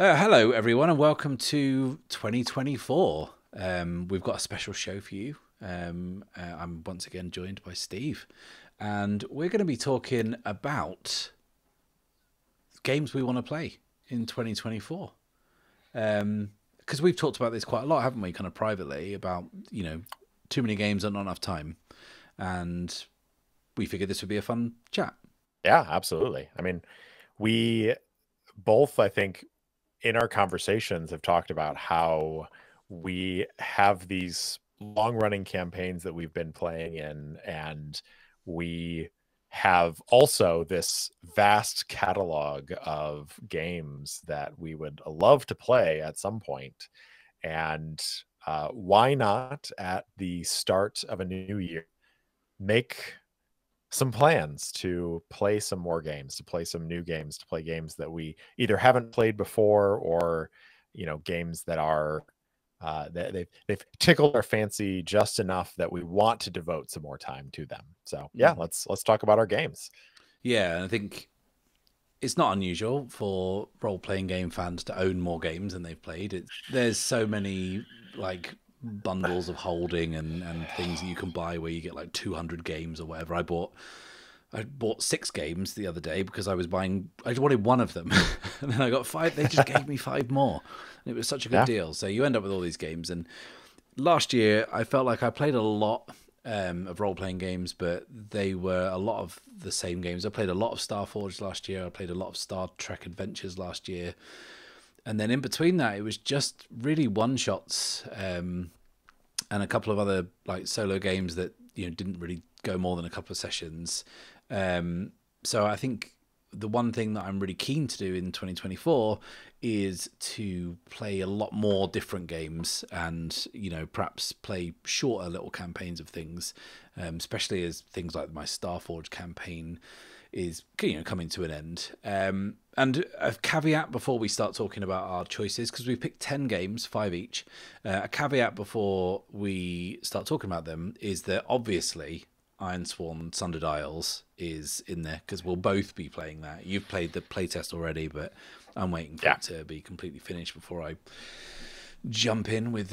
Hello, everyone, and welcome to 2024. We've got a special show for you. I'm once again joined by Steve, and we're going to be talking about games we want to play in 2024. Because we've talked about this quite a lot, haven't we? Kind of privately about too many games and not enough time, and we figured this would be a fun chat. Yeah, absolutely. I mean, we both, I think, in our conversations have talked about how we have these long-running campaigns that we've been playing in, and we have also this vast catalog of games that we would love to play at some point. And why not at the start of a new year make some plans to play some more games, to play some new games, to play games that we either haven't played before, or games that are that they've tickled our fancy just enough that we want to devote some more time to them. So yeah, Mm. let's talk about our games. Yeah, and I think it's not unusual for role-playing game fans to own more games than they've played. There's so many like bundles of holding and things that you can buy where you get like 200 games or whatever. I bought 6 games the other day because I wanted one of them, and then I got 5. They just gave me 5 more, and it was such a good Yeah. deal. So you end up with all these games. And last year I felt like I played a lot of role playing games, but they were a lot of the same games. I played a lot of Starforge last year. I played a lot of Star Trek Adventures last year, and then in between that, it was just really one shots and a couple of other like solo games that didn't really go more than a couple of sessions. So I think the one thing that I'm really keen to do in 2024 is to play a lot more different games and perhaps play shorter little campaigns of things, especially as things like my Starforge campaign is coming to an end. And a caveat before we start talking about our choices, because we picked 10 games, 5 each. A caveat before we start talking about them is that obviously Iron Sworn Sundered Isles is in there because we'll both be playing that. You've played the playtest already, but I'm waiting for Yeah. it to be completely finished before I jump in with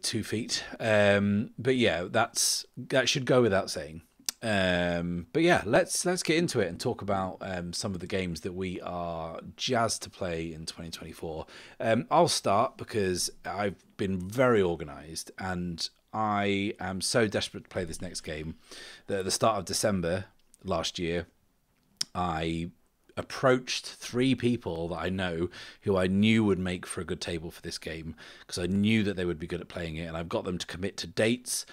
2 feet. But yeah, that should go without saying. But yeah, let's get into it and talk about some of the games that we are jazzed to play in 2024. I'll start because I've been very organised and I am so desperate to play this next game that at the start of December last year, I approached 3 people that I know who I knew would make for a good table for this game because I knew that they would be good at playing it, and I've got them to commit to dates.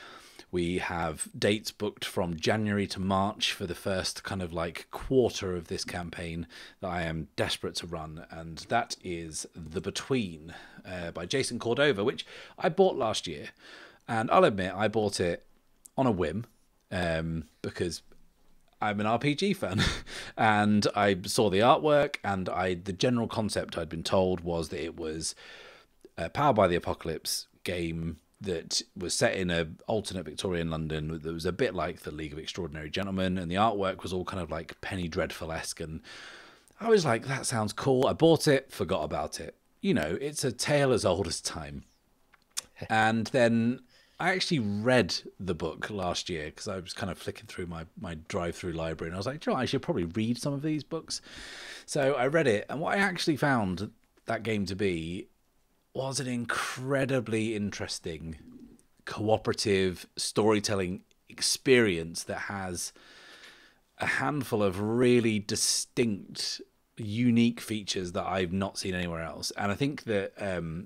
We have dates booked from January to March for the first kind of like quarter of this campaign that I am desperate to run, and that is The Between by Jason Cordova, which I bought last year. And I'll admit, I bought it on a whim because I'm an RPG fan, and I saw the artwork, and the general concept I'd been told was that it was a Powered by the Apocalypse game that was set in a alternate Victorian London that was a bit like the League of Extraordinary Gentlemen, and the artwork was all kind of like Penny Dreadful-esque, and I was like, that sounds cool. I bought it, forgot about it. It's a tale as old as time. And then I actually read the book last year because I was kind of flicking through my drive-through library, and I was like, I should probably read some of these books. So I read it, and what I actually found that game to be was an incredibly interesting cooperative storytelling experience that has a handful of really distinct unique features that I've not seen anywhere else. And I think that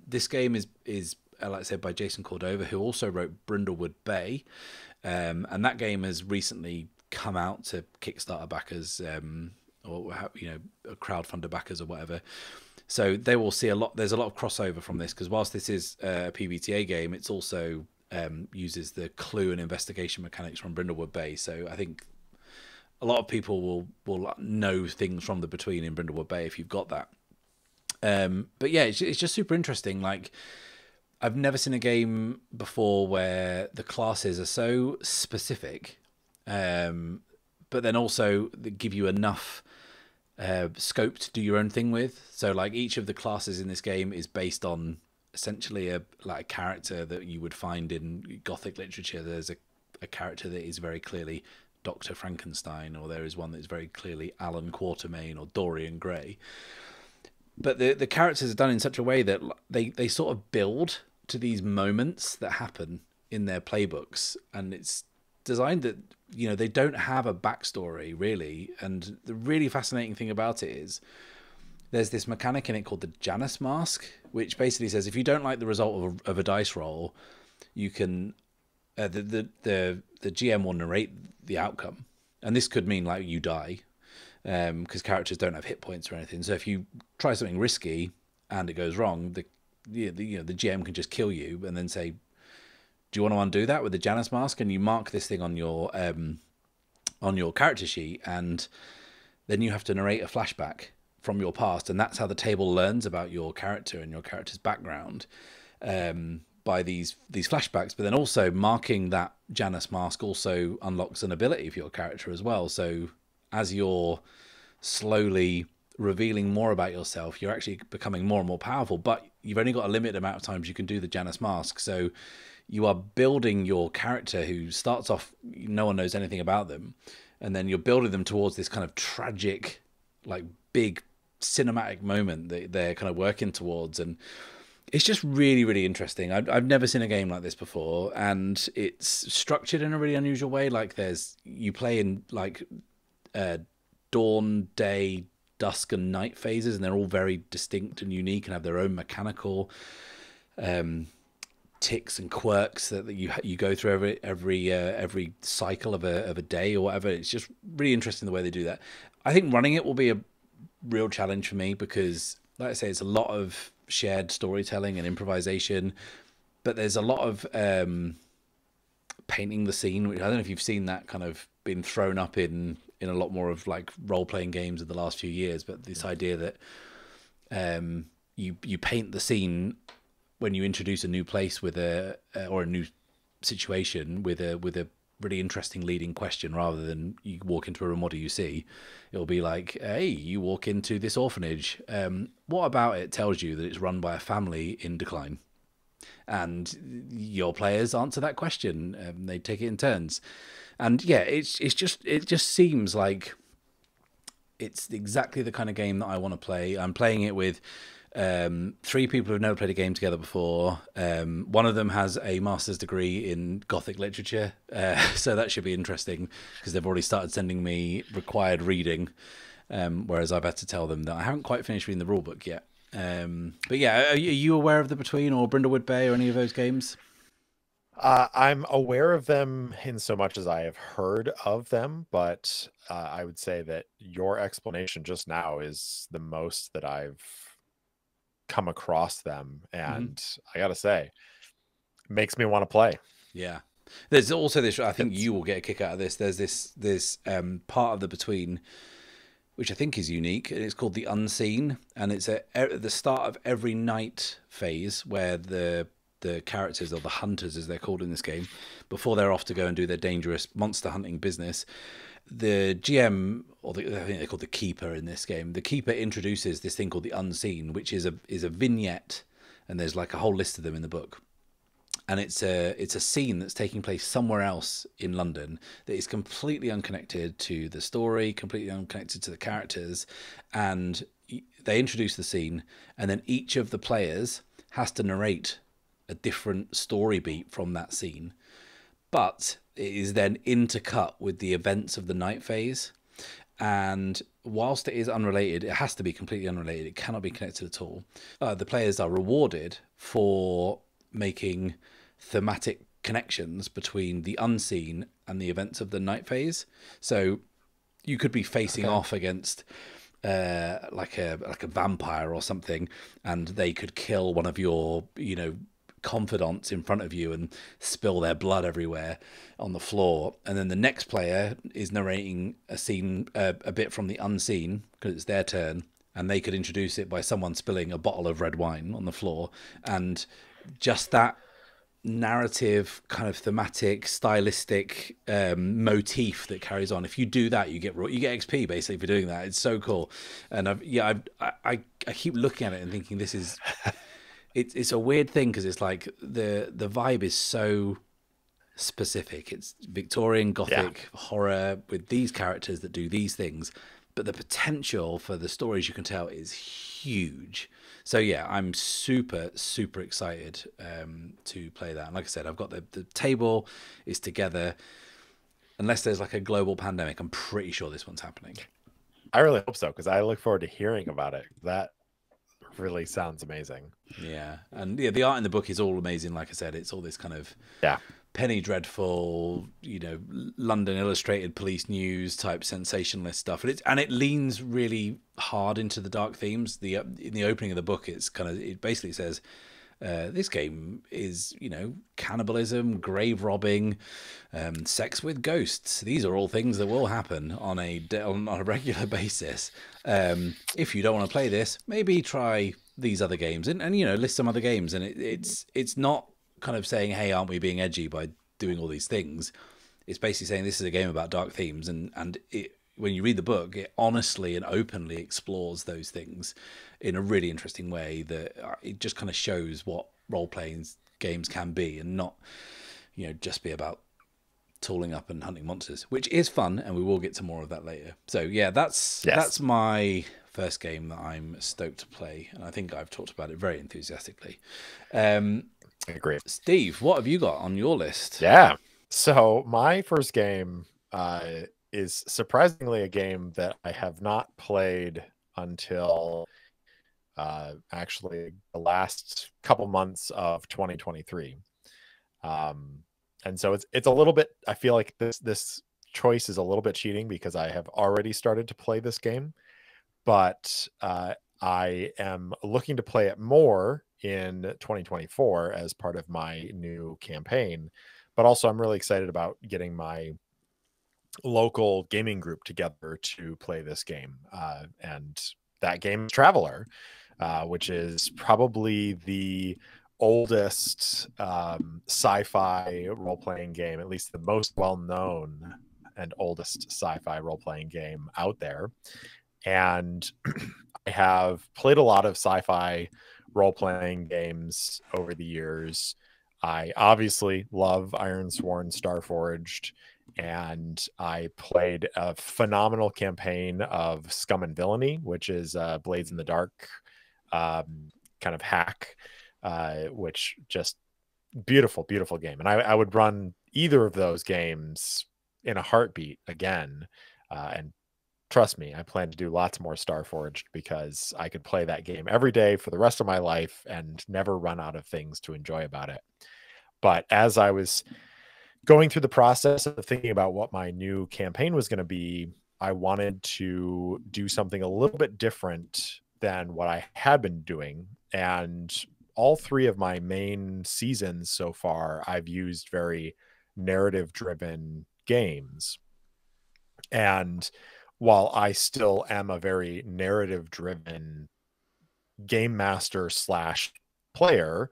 this game is like I said, by Jason Cordova, who also wrote Brindlewood Bay, and that game has recently come out to Kickstarter backers, or crowdfunder backers or whatever. So they will see a lot. There's a lot of crossover from this because whilst this is a PBTA game, it's also uses the clue and investigation mechanics from Brindlewood Bay. So I think a lot of people will know things from the Between in Brindlewood Bay if you've got that. But yeah, it's just super interesting. Like, I've never seen a game before where the classes are so specific, but then also they give you enough scope to do your own thing with. So like each of the classes in this game is based on essentially a character that you would find in Gothic literature. There's a character that is very clearly Dr. Frankenstein, or there is one that is very clearly Alan Quatermain or Dorian Gray. But the characters are done in such a way that they sort of build to these moments that happen in their playbooks, and it's designed that they don't have a backstory really. And the really fascinating thing about it is there's this mechanic in it called the Janus mask, which basically says if you don't like the result of a dice roll, you can the GM will narrate the outcome, and this could mean like you die, because characters don't have hit points or anything. So if you try something risky and it goes wrong, the GM can just kill you and then say, "Do you want to undo that with the Janus mask?" And you mark this thing on your character sheet, and then you have to narrate a flashback from your past, and that's how the table learns about your character and your character's background, by these flashbacks. But then also marking that Janus mask also unlocks an ability for your character as well. So as you're slowly revealing more about yourself, you're actually becoming more and more powerful, but you've only got a limited amount of times you can do the Janus mask. So you are building your character who starts off, no one knows anything about them, and then you're building them towards this kind of tragic, like big cinematic moment that they're kind of working towards. And it's just really, really interesting. I've never seen a game like this before, and it's structured in a really unusual way. Like you play in like dawn, day, dusk, and night phases, and they're all very distinct and unique and have their own mechanical ticks and quirks that you go through every cycle of a day or whatever. It's just really interesting the way they do that. I think running it will be a real challenge for me because, like I say, it's a lot of shared storytelling and improvisation, but there's a lot of painting the scene, which I don't know if you've seen that kind of been thrown up in a lot more of like role-playing games of the last few years. But this idea that you paint the scene when you introduce a new place with or a new situation with a really interesting leading question, rather than you walk into a room, what do you see? It'll be like, hey, you walk into this orphanage. What about it tells you that it's run by a family in decline? And your players answer that question. They take it in turns. And yeah, it just seems like it's exactly the kind of game that I want to play. I'm playing it with 3 people who've never played a game together before. One of them has a master's degree in Gothic literature, so that should be interesting because they've already started sending me required reading, whereas I've had to tell them that I haven't quite finished reading the rulebook yet. But yeah, are you aware of The Between or Brindlewood Bay or any of those games? I'm aware of them in so much as I have heard of them, but I would say that your explanation just now is the most that I've come across them, and I gotta say, makes me want to play. Yeah. There's also this, I think It's, you will get a kick out of this. There's this part of The Between, which I think is unique, and it's called the Unseen, and it's at the start of every night phase where the characters, or the hunters as they're called in this game, before they're off to go and do their dangerous monster hunting business, the GM, I think they're called the Keeper in this game, the Keeper introduces this thing called the Unseen, which is a vignette, and there's like a whole list of them in the book. And it's a scene that's taking place somewhere else in London that is completely unconnected to the story, completely unconnected to the characters. And they introduce the scene, and then each of the players has to narrate a different story beat from that scene. But it is then intercut with the events of the night phase. And whilst it is unrelated, it has to be completely unrelated. It cannot be connected at all. The players are rewarded for making thematic connections between the unseen and the events of the night phase. So you could be facing off against like a vampire or something, and they could kill one of your confidants in front of you and spill their blood everywhere on the floor. And then the next player is narrating a scene, a bit from the unseen, because it's their turn, and they could introduce it by someone spilling a bottle of red wine on the floor. And just that narrative, kind of thematic, stylistic motif that carries on. If you do that, you get XP basically for doing that. It's so cool, and I keep looking at it and thinking this is it's a weird thing because it's like the vibe is so specific. It's Victorian Gothic horror with these characters that do these things, but the potential for the stories you can tell is huge. So yeah, I'm super excited to play that. And like I said, I've got the table is together. Unless there's like a global pandemic, I'm pretty sure this one's happening. I really hope so, because I look forward to hearing about it. That really sounds amazing. Yeah, and yeah, the art in the book is all amazing. Like I said, it's all this kind of penny dreadful, London Illustrated police news type sensationalist stuff, and it leans really hard into the dark themes. In the opening of the book, it basically says this game is cannibalism, grave robbing, sex with ghosts. These are all things that will happen on a regular basis. If you don't want to play this, maybe try these other games and list some other games. And it's not kind of saying, hey, aren't we being edgy by doing all these things? It's basically saying this is a game about dark themes, and when you read the book, it honestly and openly explores those things in a really interesting way that it just kind of shows what role-playing games can be, and not just be about tooling up and hunting monsters, which is fun, and we will get to more of that later. So yeah, that's my first game that I'm stoked to play, and I think I've talked about it very enthusiastically. I agree. Steve, what have you got on your list? Yeah. So my first game is surprisingly a game that I have not played until actually the last couple months of 2023. And so it's a little bit, I feel like this choice is a little bit cheating because I have already started to play this game, but I am looking to play it more in 2024 as part of my new campaign. But also I'm really excited about getting my local gaming group together to play this game. And that game is Traveler, which is probably the oldest sci-fi role-playing game, at least the most well-known and oldest sci-fi role-playing game out there. And I have played a lot of sci-fi role-playing games over the years. I obviously love Ironsworn Starforged, and I played a phenomenal campaign of Scum and Villainy, which is Blades in the Dark kind of hack, which just beautiful game. And I would run either of those games in a heartbeat again. And trust me, I plan to do lots more Starforged because I could play that game every day for the rest of my life and never run out of things to enjoy about it. But as I was going through the process of thinking about what my new campaign was going to be, I wanted to do something a little bit different than what I had been doing. And all three of my main seasons so far, I've used very narrative-driven games. And while I still am a very narrative-driven game master / player,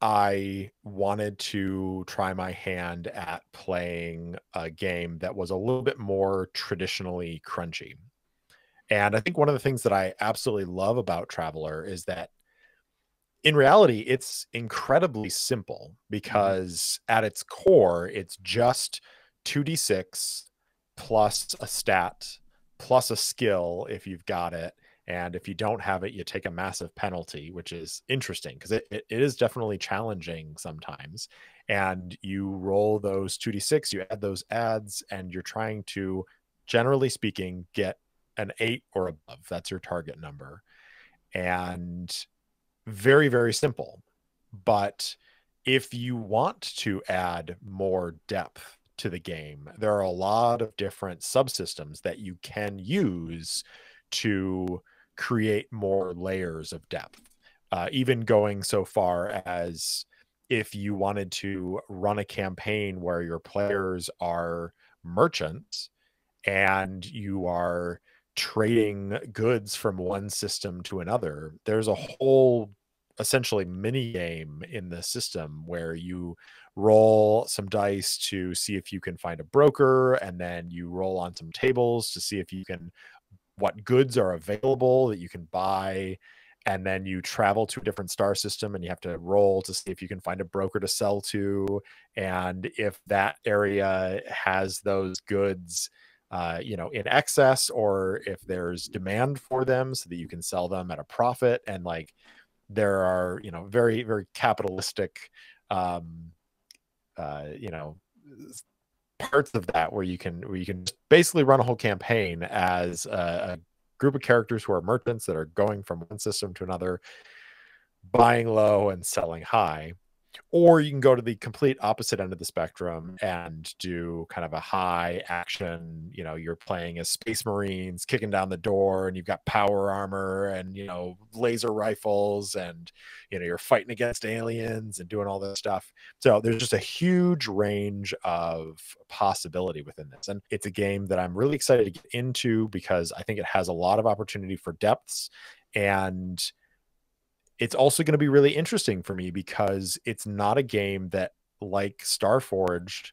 I wanted to try my hand at playing a game that was a little bit more traditionally crunchy. And I think one of the things that I absolutely love about Traveler is that in reality, it's incredibly simple because at its core, it's just 2d6 plus a stat plus a skill if you've got it. And if you don't have it, you take a massive penalty, which is interesting because it is definitely challenging sometimes. And you roll those 2d6, you add those adds, and you're trying to, generally speaking, get an 8 or above. That's your target number. And very, very simple. But if you want to add more depth to the game, there are a lot of different subsystems that you can use to create more layers of depth. Even going so far as if you wanted to run a campaign where your players are merchants and you are trading goods from one system to another, there's a whole essentially mini game in the system where you roll some dice to see if you can find a broker, and then you roll on some tables to see if you can what goods are available that you can buy, and then you travel to a different star system and you have to roll to see if you can find a broker to sell to, and if that area has those goods in excess, or if there's demand for them so that you can sell them at a profit. And like there are very very capitalistic um you know parts of that where you can just basically run a whole campaign as a group of characters who are merchants that are going from one system to another, buying low and selling high. Or you can go to the complete opposite end of the spectrum and do kind of a high action, you're playing as space marines kicking down the door, and you've got power armor and, laser rifles, and, you're fighting against aliens and doing all this stuff. So there's just a huge range of possibility within this. And it's a game that I'm really excited to get into because I think it has a lot of opportunity for depths. And it's also going to be really interesting for me because it's not a game that, like Starforged,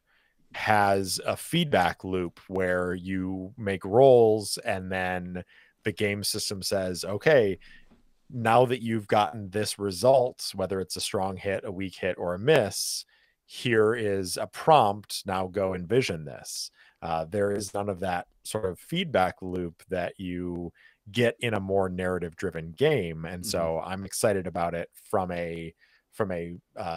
has a feedback loop where you make rolls and then the game system says, okay, now that you've gotten this result, whether it's a strong hit, a weak hit, or a miss, here is a prompt. Now go envision this. There is none of that sort of feedback loop that you get in a more narrative driven game. And so I'm excited about it from a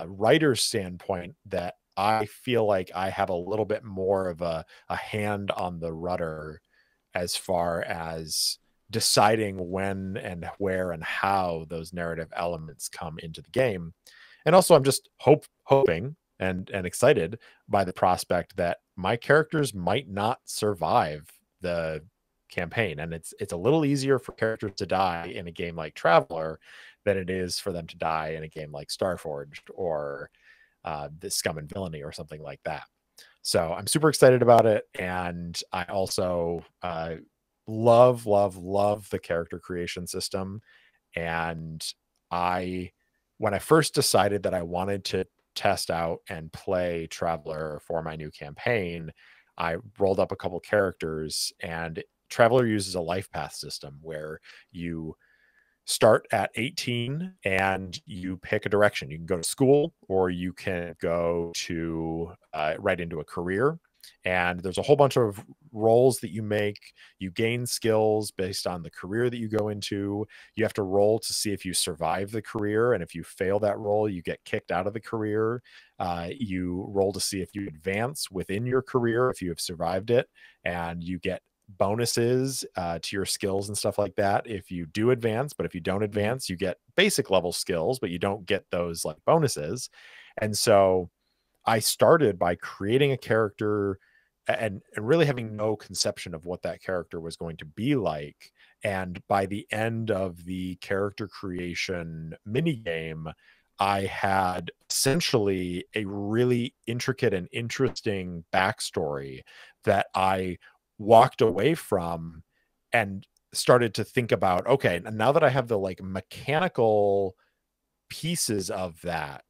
writer's standpoint, that I feel like I have a little bit more of a hand on the rudder as far as deciding when and where and how those narrative elements come into the game. And also I'm just hoping and excited by the prospect that my characters might not survive the campaign. And it's a little easier for characters to die in a game like Traveler than it is for them to die in a game like Starforged or the Scum and Villainy or something like that. So I'm super excited about it. And I also love the character creation system. And when I first decided that I wanted to test out and play Traveler for my new campaign, I rolled up a couple characters, and Traveler uses a life path system where you start at 18 and you pick a direction. You can go to school, or you can go to right into a career. And there's a whole bunch of roles that you make. You gain skills based on the career that you go into. You have to roll to see if you survive the career. And if you fail that roll, you get kicked out of the career. You roll to see if you advance within your career, if you have survived it, and you get bonuses to your skills and stuff like that if you do advance. But if you don't advance, you get basic level skills, but you don't get those like bonuses. And so I started by creating a character and really having no conception of what that character was going to be like. And by the end of the character creation mini game, I had essentially a really intricate and interesting backstory that I walked away from and started to think about, okay, now that I have the like mechanical pieces of that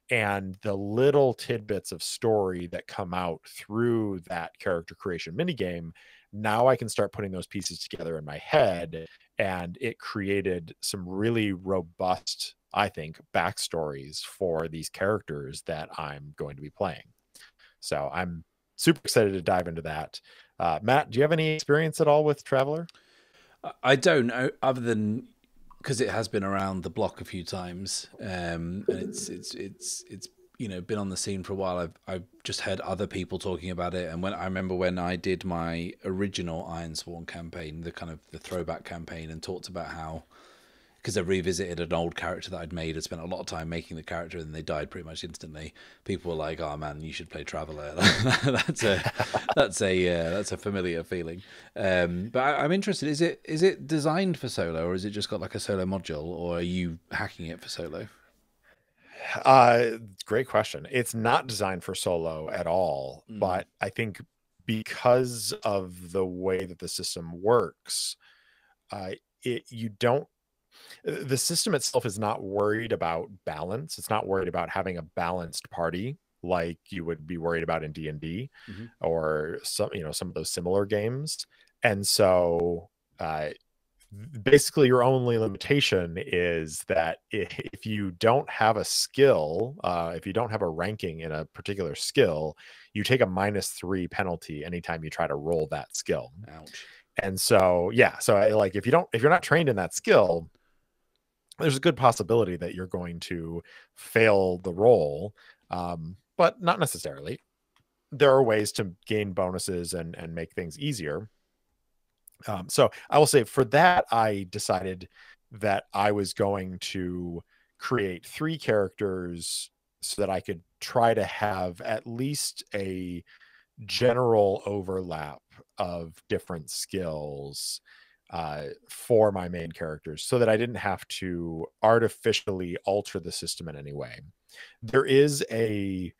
and the little tidbits of story that come out through that character creation minigame, now I can start putting those pieces together in my head. And it created some really robust, I think, backstories for these characters that I'm going to be playing. So I'm super excited to dive into that. Matt, do you have any experience at all with Traveler? I don't know, other than because it has been around the block a few times, and it's been on the scene for a while. I've just heard other people talking about it, and when I remember when I did my original Ironsworn campaign, the kind of the throwback campaign, and talked about how, because I revisited an old character that I'd made, I spent a lot of time making the character, and they died pretty much instantly. People were like, "Oh man, you should play Traveler." That's a familiar feeling. But I'm interested. Is it designed for solo, or is it just got like a solo module, or are you hacking it for solo? Great question. It's not designed for solo at all, Mm. but I think because of the way that the system works, uh, you don't. The system itself is not worried about balance. It's not worried about having a balanced party like you would be worried about in D&D Hmm. or some of those similar games. And so uh, basically your only limitation is that if you don't have a skill, if you don't have a ranking in a particular skill, you take a -3 penalty anytime you try to roll that skill. Ouch. And so, yeah, so like if you're not trained in that skill, there's a good possibility that you're going to fail the roll, but not necessarily. There are ways to gain bonuses and make things easier. So I will say for that, I decided that I was going to create 3 characters so that I could try to have at least a general overlap of different skills for my main characters so that I didn't have to artificially alter the system in any way. There is a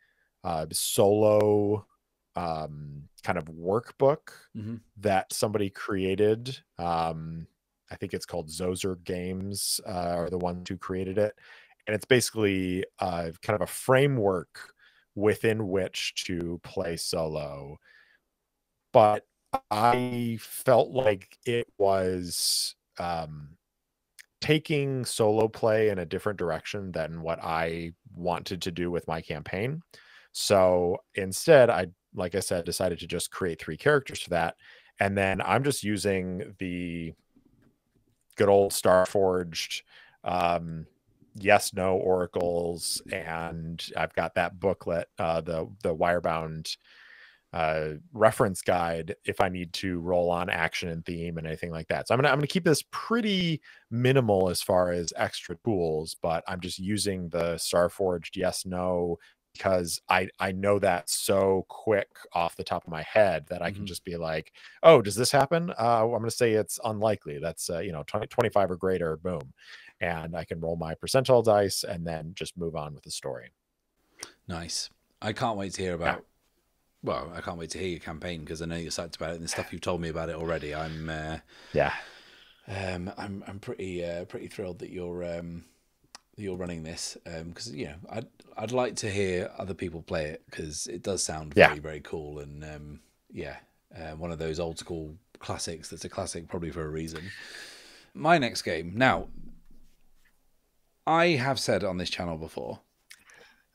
solo kind of workbook Hmm. that somebody created. I think it's called Zozer Games, are the ones who created it. And it's basically kind of a framework within which to play solo. But I felt like it was taking solo play in a different direction than what I wanted to do with my campaign. So instead, like I said, decided to just create 3 characters for that. And then I'm just using the good old Starforged yes, no oracles. And I've got that booklet, the wirebound reference guide if I need to roll on action and theme and anything like that. So I'm gonna keep this pretty minimal as far as extra tools, but I'm just using the Starforged yes no because I know that so quick off the top of my head that I can Hmm. just be like, oh, does this happen? I'm gonna say it's unlikely. That's 25 or greater, boom. And I can roll my percentile dice and then just move on with the story. Nice. I can't wait to hear Yeah. about. Well, I can't wait to hear your campaign because I know you're psyched about it and the stuff you've told me about it already. Yeah. I'm pretty thrilled that you're running this because I'd like to hear other people play it because it does sound Yeah. very very cool and yeah, one of those old school classics that's a classic probably for a reason. My next game now, I have said on this channel before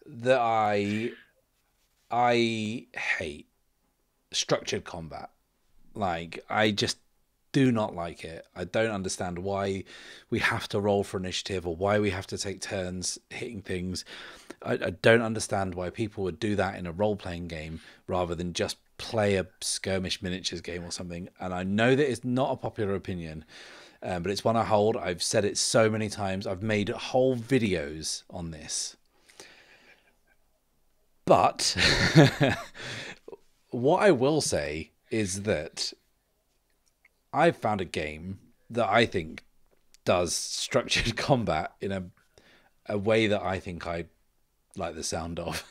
that I hate structured combat. Like, I just do not like it. I don't understand why we have to roll for initiative or why we have to take turns hitting things. I don't understand why people would do that in a role playing game rather than just play a skirmish miniatures game or something. And I know that it's not a popular opinion, but it's one I hold. I've said it so many times. I've made whole videos on this. But what I will say is that I've found a game that I think does structured combat in a way that I think I like the sound of.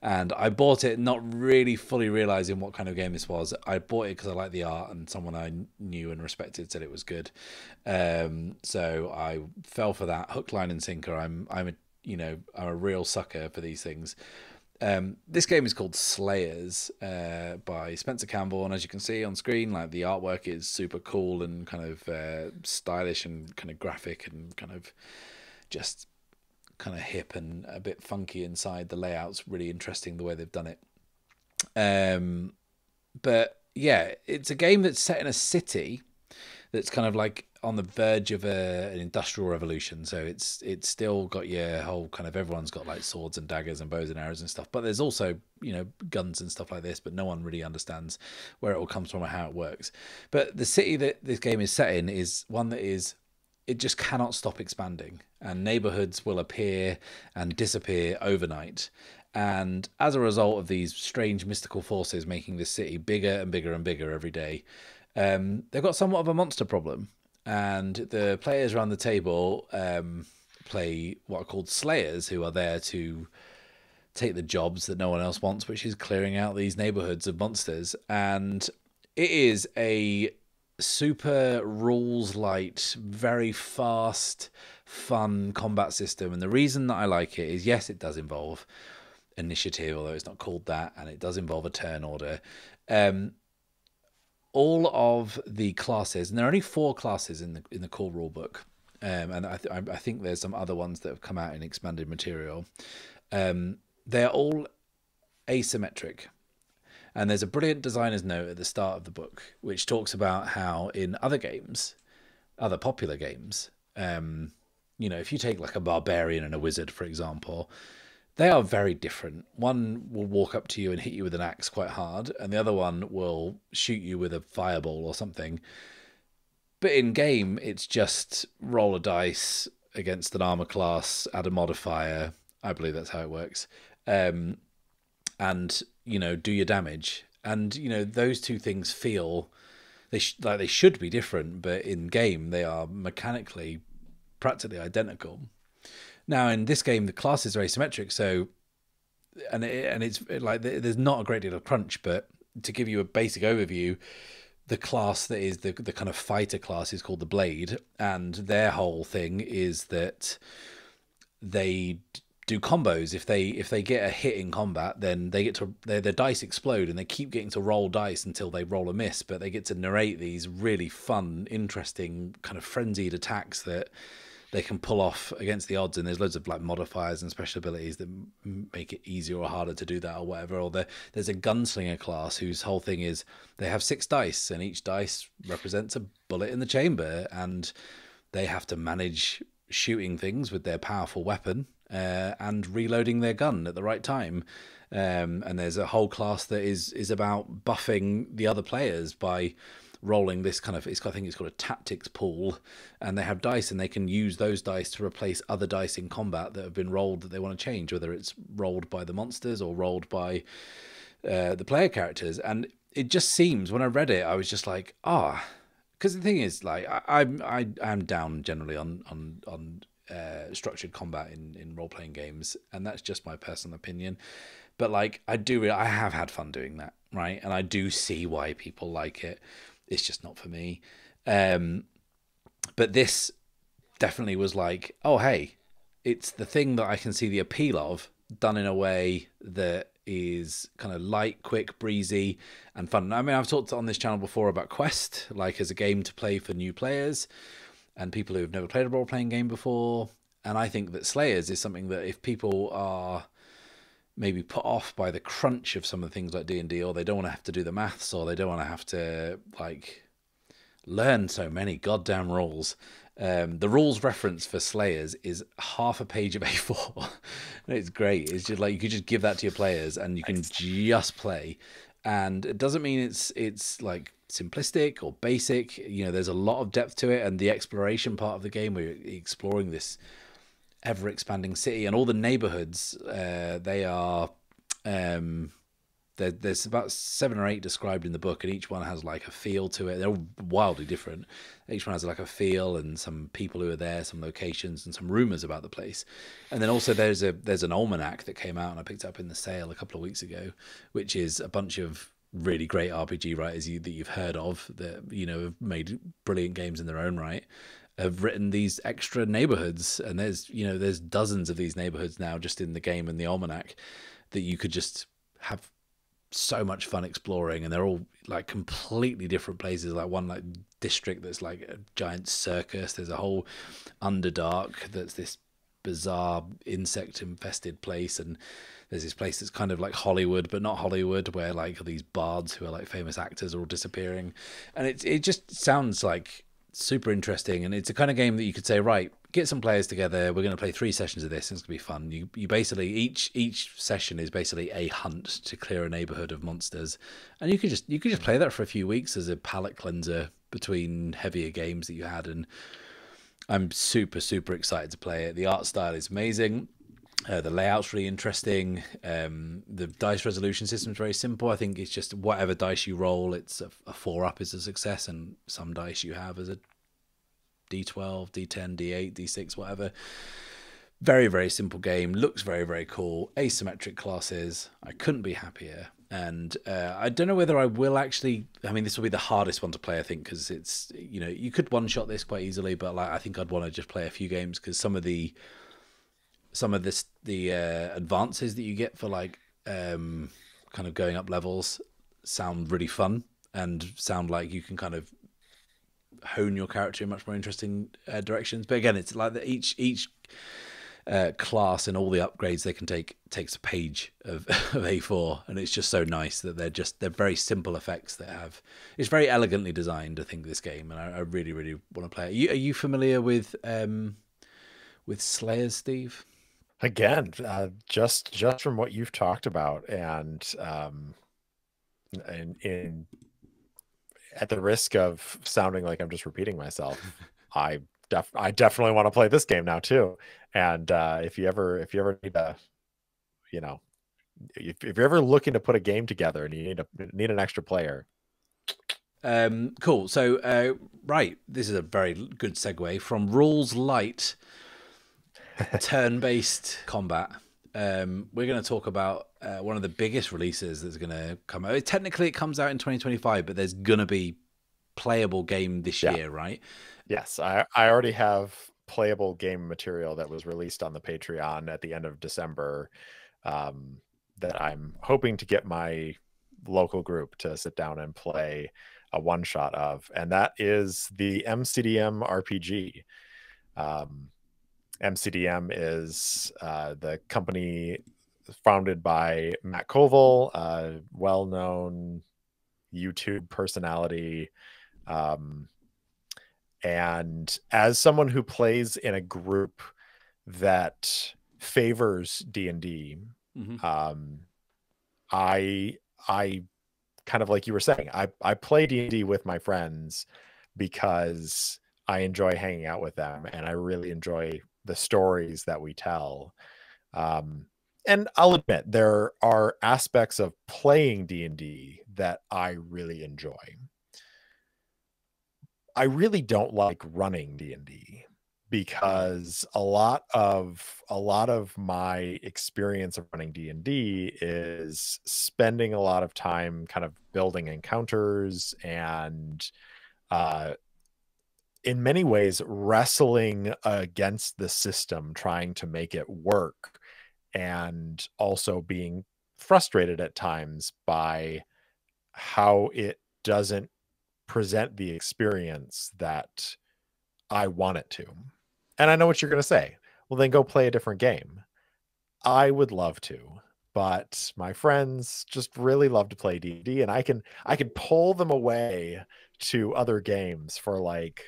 And I bought it not really fully realizing what kind of game this was. I bought it because I liked the art and someone I knew and respected said it was good. So I fell for that hook, line, and sinker. I'm a real sucker for these things. This game is called Slayers by Spencer Campbell, and as you can see on screen, like the artwork is super cool and kind of stylish and kind of graphic and kind of just kind of hip and a bit funky inside. The layout's really interesting the way they've done it. But yeah, it's a game that's set in a city that's kind of like on the verge of an industrial revolution. So it's still got your whole kind of everyone's got like swords and daggers and bows and arrows and stuff. But there's also guns and stuff like this. But no one really understands where it all comes from or how it works. But the city that this game is set in is one that is it just cannot stop expanding, and neighborhoods will appear and disappear overnight. And as a result of these strange mystical forces making this city bigger and bigger and bigger every day, they've got somewhat of a monster problem. And the players around the table play what are called Slayers, who are there to take the jobs that no one else wants, which is clearing out these neighborhoods of monsters. And it is a super rules light, very fast, fun combat system. And the reason that I like it is, yes, it does involve initiative, although it's not called that, and it does involve a turn order. Um, all of the classes, and there are only 4 classes in the core rule book, and I think there's some other ones that have come out in expanded material. They're all asymmetric. And there's a brilliant designer's note at the start of the book, which talks about how in other games, other popular games, if you take like a barbarian and a wizard, for example, they are very different. One will walk up to you and hit you with an axe quite hard, and the other one will shoot you with a fireball or something. But in game, it's just roll a dice against an armor class, add a modifier. I believe that's how it works. And do your damage. And those two things feel like they should be different, but in game they are mechanically practically identical. Now in this game the classes are asymmetric, so it's like there's not a great deal of crunch, but to give you a basic overview, the class that is the kind of fighter class is called the Blade, and their whole thing is that they do combos. If they get a hit in combat, then they get to their dice explode, and they keep getting to roll dice until they roll a miss. But they get to narrate these really fun, interesting, kind of frenzied attacks that they can pull off against the odds. And there's loads of like modifiers and special abilities that make it easier or harder to do that or whatever. Or there's a gunslinger class whose whole thing is they have 6 dice, and each dice represents a bullet in the chamber, and they have to manage shooting things with their powerful weapon and reloading their gun at the right time. And there's a whole class that is about buffing the other players by rolling this kind of, I think it's called a tactics pool, and they have dice, and they can use those dice to replace other dice in combat that have been rolled that they want to change, whether it's rolled by the monsters or rolled by the player characters. And it just seems, when I read it, I was just like, because the thing is, like, I'm down generally on structured combat in role playing games, and that's just my personal opinion. But like, I have had fun doing that, right? And I do see why people like it. It's just not for me. But this definitely was like, oh hey, it's the thing that I can see the appeal of, done in a way that is kind of light, quick, breezy, and fun. I mean, I've talked on this channel before about Quest, like as a game to play for new players and people who have never played a role-playing game before. And I think that Slayers is something that if people are maybe put off by the crunch of some of the things like D&D, or they don't want to have to do the maths, or they don't want to have to like learn so many goddamn rules. The rules reference for Slayers is half a page of A4. It's great. It's just like you could just give that to your players and you can just play. And it doesn't mean it's like simplistic or basic. There's a lot of depth to it, and the exploration part of the game, we're exploring this ever expanding city, and all the neighborhoods, they are there's about 7 or 8 described in the book, and each one has like a feel to it. They're all wildly different. Each one has like a feel and some people who are there, some locations, and some rumors about the place. And then also there's an almanac that came out, and I picked up in the sale a couple of weeks ago, which is a bunch of really great RPG writers that you've heard of that have made brilliant games in their own right, have written these extra neighborhoods. And there's dozens of these neighborhoods now just in the game and the almanac that you could just have so much fun exploring, and they're all like completely different places. Like one like district that's like a giant circus. There's a whole Underdark that's this bizarre insect infested place, and there's this place that's kind of like Hollywood but not Hollywood, where like these bards who are like famous actors are all disappearing. And it just sounds like super interesting, and it's a kind of game that you could say, right, get some players together, we're going to play 3 sessions of this, and it's going to be fun. You basically, each session is basically a hunt to clear a neighborhood of monsters, and you could just play that for a few weeks as a palate cleanser between heavier games that you had. And I'm super excited to play it. The art style is amazing. The layout's really interesting. The dice resolution system is very simple. I think it's just whatever dice you roll, it's a 4-up is a success, and some dice you have as a D12, D10, D8, D6, whatever. Very simple game. Looks very cool. Asymmetric classes. I couldn't be happier. And I don't know whether I will actually. I mean, this will be the hardest one to play, I think, because it's, you could one shot this quite easily, but like I think I'd want to just play a few games because the advances that you get for like kind of going up levels sound really fun and sound like you can kind of hone your character in much more interesting directions. But again, it's like that each class and all the upgrades they can take takes a page of A4, and it's just so nice that they're very simple effects that have. It's very elegantly designed, I think, this game, and I really really want to play it. Are you familiar with Slayers, Steve? Again, just from what you've talked about, and in at the risk of sounding like I'm just repeating myself, I definitely want to play this game now too. And if you ever need a, you know, if you're ever looking to put a game together and you need an extra player. Cool. So right, this is a very good segue from rules light turn-based combat. We're going to talk about one of the biggest releases that's going to come out. Technically, it comes out in 2025, but there's going to be playable game this year, right? Yes, I already have playable game material that was released on the Patreon at the end of December that I'm hoping to get my local group to sit down and play a one-shot of, and that is the MCDM RPG. MCDM is the company founded by Matt Koval, a well-known YouTube personality. And as someone who plays in a group that favors D&D, I kind of, like you were saying, I play D&D with my friends because I enjoy hanging out with them, and I really enjoy the stories that we tell. And I'll admit, there are aspects of playing D&D that I really enjoy. I really don't like running D&D because a lot of my experience of running D&D is spending a lot of time kind of building encounters and in many ways wrestling against the system, trying to make it work, and also being frustrated at times by how it doesn't present the experience that I want it to. And I know what you're going to say. Well, then go play a different game. I would love to, but my friends just really love to play D&D, and I can pull them away to other games for like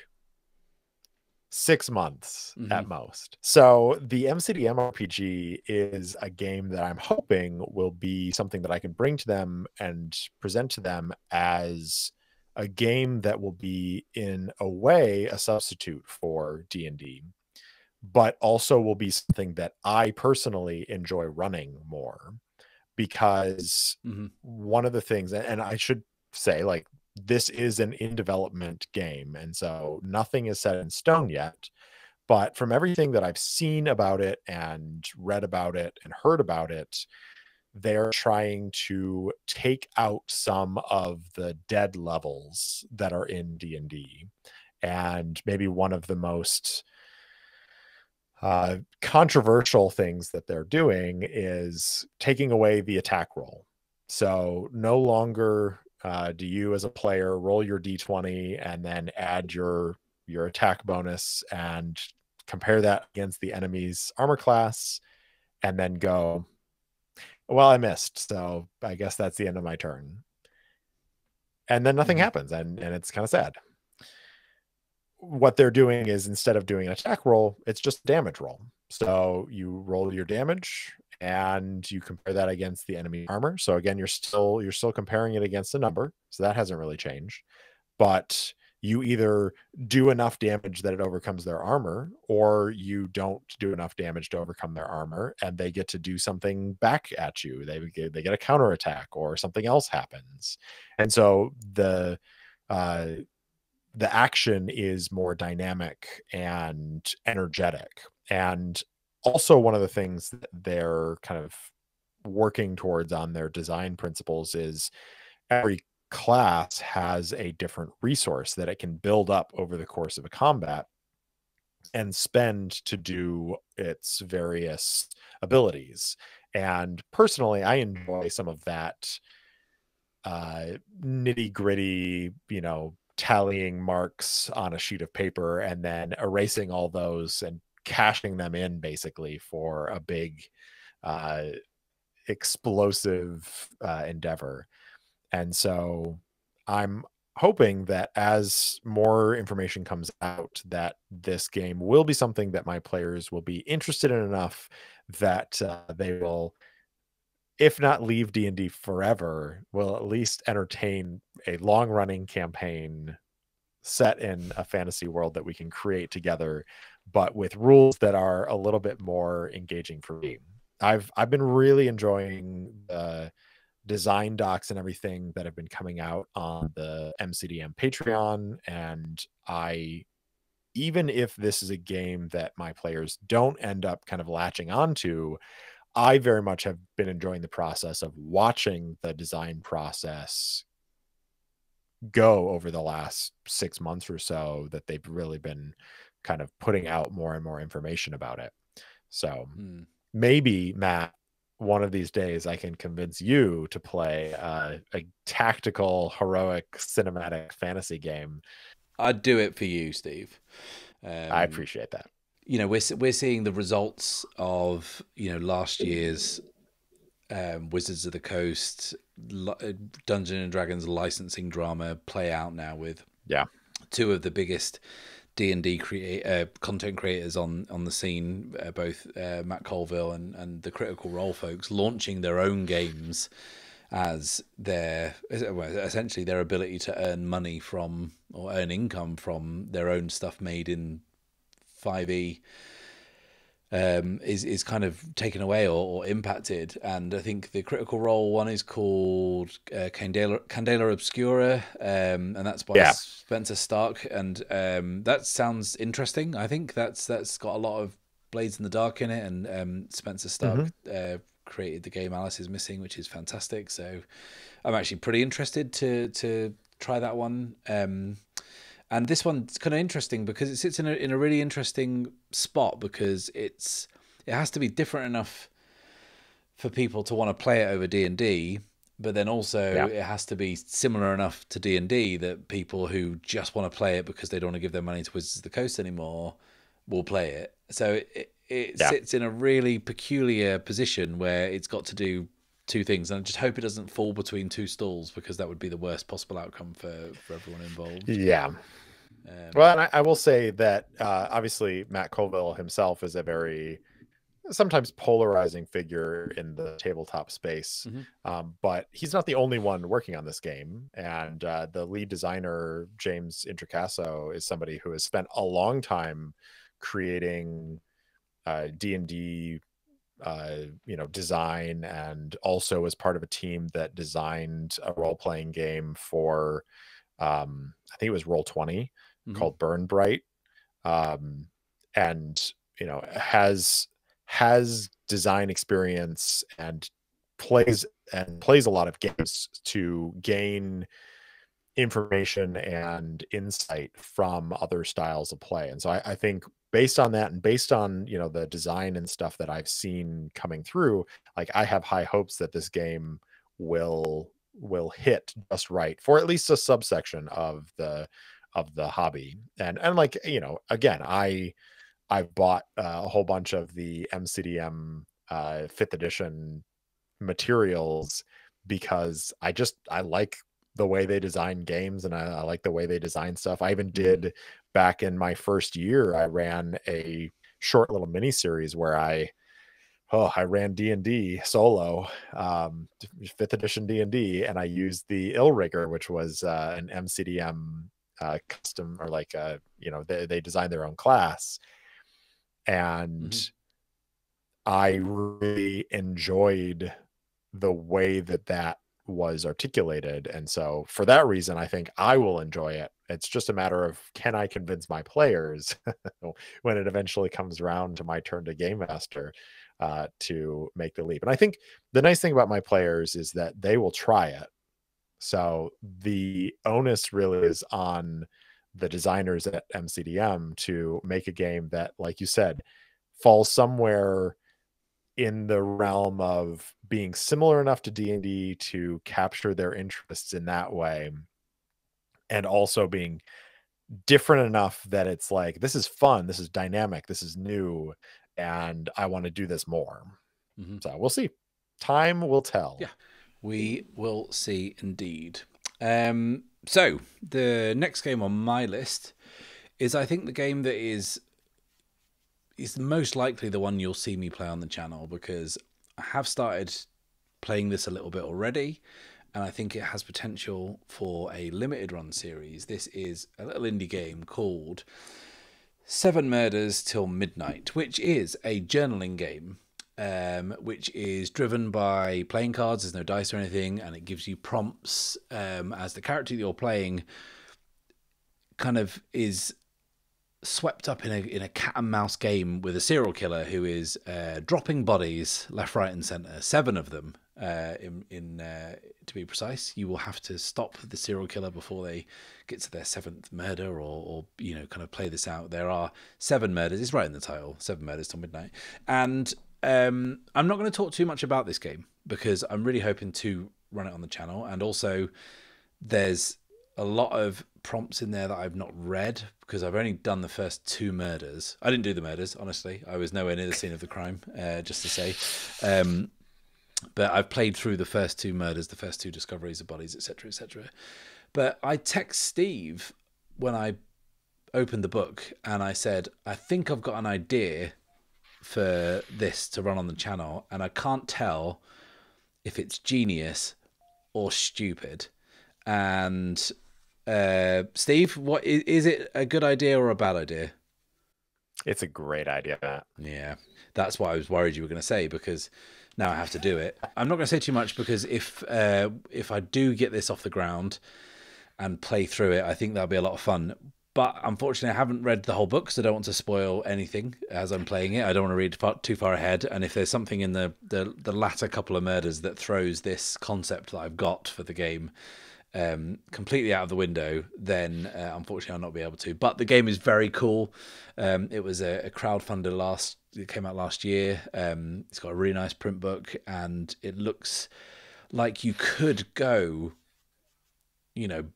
6 months at most. So the MCDM RPG is a game that I'm hoping will be something that I can bring to them and present to them as a game that will be, in a way, a substitute for D&D, but also will be something that I personally enjoy running more. Because one of the things, and I should say, like, this is an in development game, and so nothing is set in stone yet. But from everything that I've seen about it and read about it and heard about it, they're trying to take out some of the dead levels that are in D&D. And maybe one of the most controversial things that they're doing is taking away the attack roll. So no longer do you as a player roll your d20 and then add your attack bonus and compare that against the enemy's armor class and then go, well, I missed, so I guess that's the end of my turn. And then nothing happens, and it's kind of sad. What they're doing is, instead of doing an attack roll, it's just a damage roll. So you roll your damage and you compare that against the enemy armor. So again, you're still comparing it against a number. So that hasn't really changed. But you either do enough damage that it overcomes their armor, or you don't do enough damage to overcome their armor, and they get to do something back at you. They get a counterattack, or something else happens. And so the action is more dynamic and energetic. And also, one of the things that they're kind of working towards on their design principles is every class has a different resource that it can build up over the course of a combat and spend to do its various abilities. And personally, I enjoy some of that nitty gritty, tallying marks on a sheet of paper and then erasing all those and cashing them in basically for a big uh, explosive endeavor. And so I'm hoping that as more information comes out, that this game will be something that my players will be interested in enough that they will, if not leave D&D forever, will at least entertain a long-running campaign set in a fantasy world that we can create together, but with rules that are a little bit more engaging for me. I've been really enjoying the design docs and everything that have been coming out on the MCDM Patreon, and even if this is a game that my players don't end up kind of latching onto, I very much have been enjoying the process of watching the design process go over the last 6 months or so, that they've really been kind of putting out more and more information about it. So maybe, Matt, one of these days I can convince you to play a tactical, heroic, cinematic fantasy game. I'd do it for you, Steve. I appreciate that. We're seeing the results of last year's Wizards of the Coast Dungeons and Dragons licensing drama play out now with two of the biggest D&D content creators on the scene, both Matt Colville and the Critical Role folks, launching their own games as essentially their ability to earn money from, or earn income from, their own stuff made in 5e is kind of taken away or impacted. And I think the Critical Role one is called Candela Obscura, and that's by Spencer Stark, and that sounds interesting. I think that's got a lot of Blades in the Dark in it, and Spencer Stark created the game Alice is Missing, which is fantastic. So I'm actually pretty interested to try that one. And this one's kind of interesting because it sits in a really interesting spot, because it has to be different enough for people to want to play it over D&D, but then also it has to be similar enough to D&D that people who just want to play it because they don't want to give their money to Wizards of the Coast anymore will play it. So it sits in a really peculiar position where it's got to do two things, and I just hope it doesn't fall between two stools, because that would be the worst possible outcome for everyone involved. Well, and I will say that obviously Matt Colville himself is a very sometimes polarizing figure in the tabletop space, but he's not the only one working on this game. And the lead designer, James Intricasso, is somebody who has spent a long time creating D&D design, and also was part of a team that designed a role-playing game for I think it was Roll20 called Burn Bright, and has design experience and plays a lot of games to gain information and insight from other styles of play. And so I think based on that, and based on the design and stuff that I've seen coming through, like, I have high hopes that this game will hit just right for at least a subsection of the hobby. And like, again, I've bought a whole bunch of the MCDM 5th edition materials because I like the way they design games, and I like the way they design stuff. I even did, back in my first year, I ran a short little mini series where I ran D&D solo, 5th edition D&D, and I used the Illrigger, which was an MCDM custom, or like they designed their own class, and I really enjoyed the way that was articulated. And so for that reason, I think I will enjoy it It's just a matter of, can I convince my players when it eventually comes around to my turn to game master to make the leap. And I think the nice thing about my players is that they will try it. So the onus really is on the designers at MCDM to make a game that, like you said, falls somewhere in the realm of being similar enough to D&D to capture their interests in that way, and also being different enough that it's like, this is fun, this is dynamic, this is new, and I want to do this more. Mm-hmm. So we'll see. Time will tell. Yeah, we will see indeed. So the next game on my list is, I think, the game that is most likely the one you'll see me play on the channel, because I have started playing this a little bit already, and I think it has potential for a limited run series. This is a little indie game called 7 Murders Till Midnight, which is a journaling game, which is driven by playing cards. There's no dice or anything, and it gives you prompts as the character that you're playing kind of is swept up in a cat and mouse game with a serial killer who is dropping bodies left, right, and center. 7 of them, to be precise. You will have to stop the serial killer before they get to their 7th murder, or kind of play this out. There are 7 murders. It's right in the title, 7 Murders Till Midnight. And I'm not going to talk too much about this game because I'm really hoping to run it on the channel, and also there's a lot of prompts in there that I've not read because I've only done the first 2 murders. I didn't do the murders, honestly. I was nowhere near the scene of the crime, just to say. But I've played through the first 2 murders, the first 2 discoveries of bodies, etc., etc. But I text Steve when I opened the book and I said, I think I've got an idea for this to run on the channel, and I can't tell if it's genius or stupid. And Steve, what is it, a good idea or a bad idea? It's a great idea, Matt. Yeah, that's what I was worried you were going to say, because now I have to do it. I'm not going to say too much, because if I do get this off the ground and play through it, I think that'll be a lot of fun. But unfortunately, I haven't read the whole book, so I don't want to spoil anything as I'm playing it. I don't want to read too far ahead. And if there's something in the latter couple of murders that throws this concept that I've got for the game completely out of the window, then unfortunately I'll not be able to. But the game is very cool. It was a crowdfunder it came out last year. It's got a really nice print book, and it looks like you could go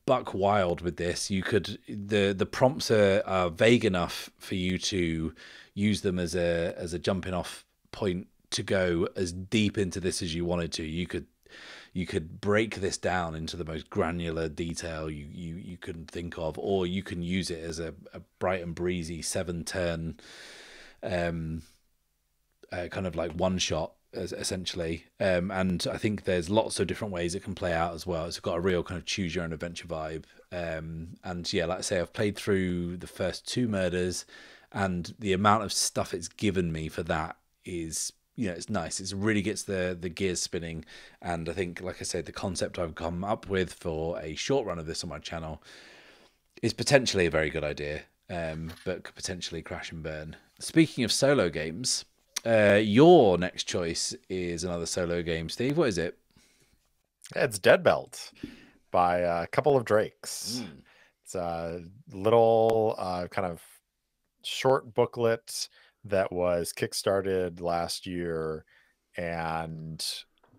buck wild with this. You could, the prompts are vague enough for you to use them as a jumping off point to go as deep into this as you wanted to. You could break this down into the most granular detail you can think of, or you can use it as a bright and breezy 7-turn kind of like one shot, essentially. And I think there's lots of different ways it can play out as well. It's got a real kind of choose your own adventure vibe. And yeah, like I say, I've played through the first 2 murders, and the amount of stuff it's given me for that is, it's nice. It really gets the gears spinning. And I think, like I said, the concept I've come up with for a short run of this on my channel is potentially a very good idea, but could potentially crash and burn. Speaking of solo games, your next choice is another solo game, Steve. What is it? It's Dead Belt by a couple of Drakes. It's a little kind of short booklet that was kickstarted last year, and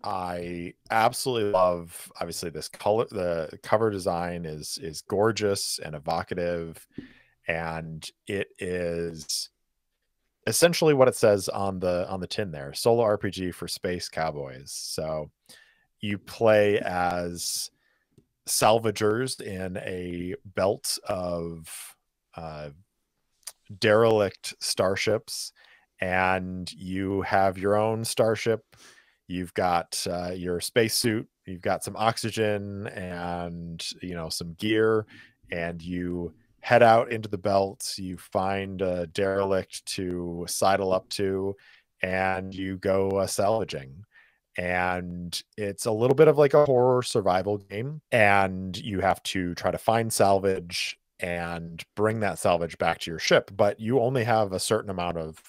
I absolutely love, obviously, this color. The cover design is gorgeous and evocative, and it is essentially what it says on the tin there: solo RPG for space cowboys. So you play as salvagers in a belt of derelict starships, and you have your own starship. You've got your spacesuit, you've got some oxygen, and some gear, and you head out into the belt. You find a derelict to sidle up to, and you go salvaging. And it's a little bit of like a horror survival game, and you have to try to find salvage and bring that salvage back to your ship, but you only have a certain amount of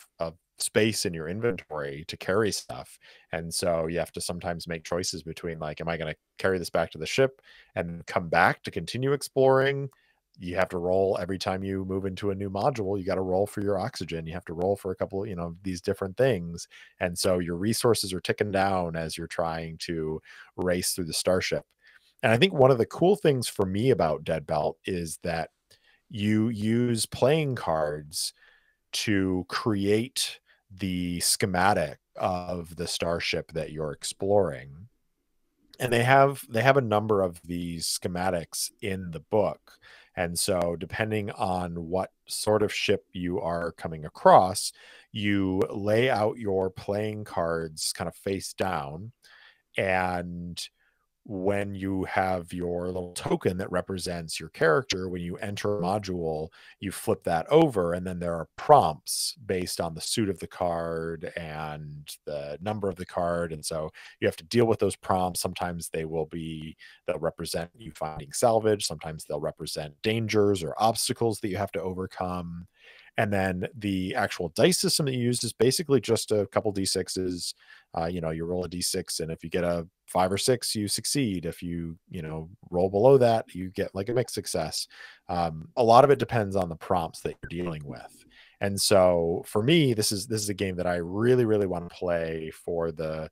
space in your inventory to carry stuff. And so you have to sometimes make choices between like, am I going to carry this back to the ship and come back to continue exploring? You have to roll every time you move into a new module. You got to roll for your oxygen. You have to roll for a couple, these different things. And so your resources are ticking down as you're trying to race through the starship. And I think one of the cool things for me about Dead Belt is that you use playing cards to create the schematic of the starship that you're exploring. And they have a number of these schematics in the book. And so depending on what sort of ship you are coming across, you lay out your playing cards kind of face down, and when you have your little token that represents your character, when you enter a module, you flip that over, and then there are prompts based on the suit of the card and the number of the card. And so you have to deal with those prompts. Sometimes they'll represent you finding salvage. Sometimes they'll represent dangers or obstacles that you have to overcome. And then the actual dice system that you use is basically just a couple d6s. You roll a d6, and if you get a 5 or 6, you succeed. If you roll below that, you get like a mixed success. A lot of it depends on the prompts that you're dealing with. And so for me, this is a game that I really, really want to play for the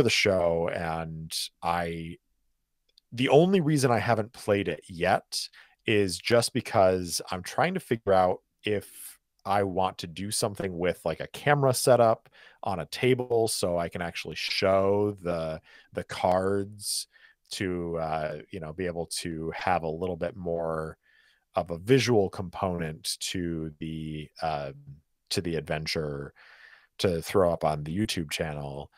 show. And the only reason I haven't played it yet is just because I'm trying to figure out if I want to do something with like a camera setup on a table so I can actually show the cards to be able to have a little bit more of a visual component to the adventure to throw up on the YouTube channel,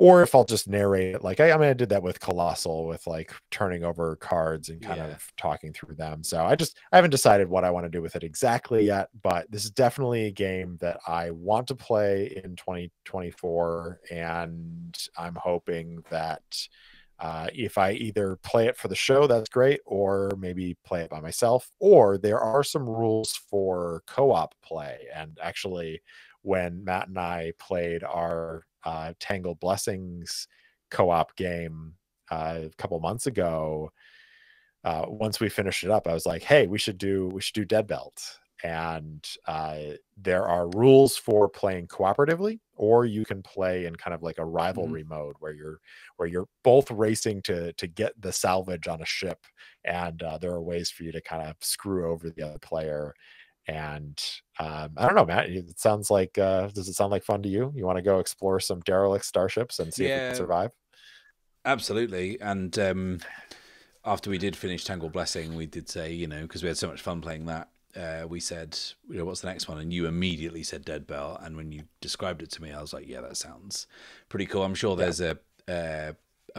or if I'll just narrate it. Like I did that with Colossal, with like turning over cards and kind of talking through them. So I haven't decided what I want to do with it exactly yet, but this is definitely a game that I want to play in 2024. And I'm hoping that if I either play it for the show, that's great, or maybe play it by myself. Or there are some rules for co-op play. And actually, when Matt and I played our Tangled Blessings co-op game a couple months ago, once we finished it up, I was like, hey, we should do Dead Belt. And there are rules for playing cooperatively, or you can play in kind of like a rivalry mode where you're both racing to get the salvage on a ship, and there are ways for you to kind of screw over the other player. And I don't know, Matt, it sounds like does it sound like fun to you? You want to go explore some derelict starships and see if we can survive? Absolutely. And after we did finish Tangled Blessing, we did say, because we had so much fun playing that, we said, what's the next one? And you immediately said Dead Bell. And when you described it to me, I was like, yeah, that sounds pretty cool. I'm sure there's a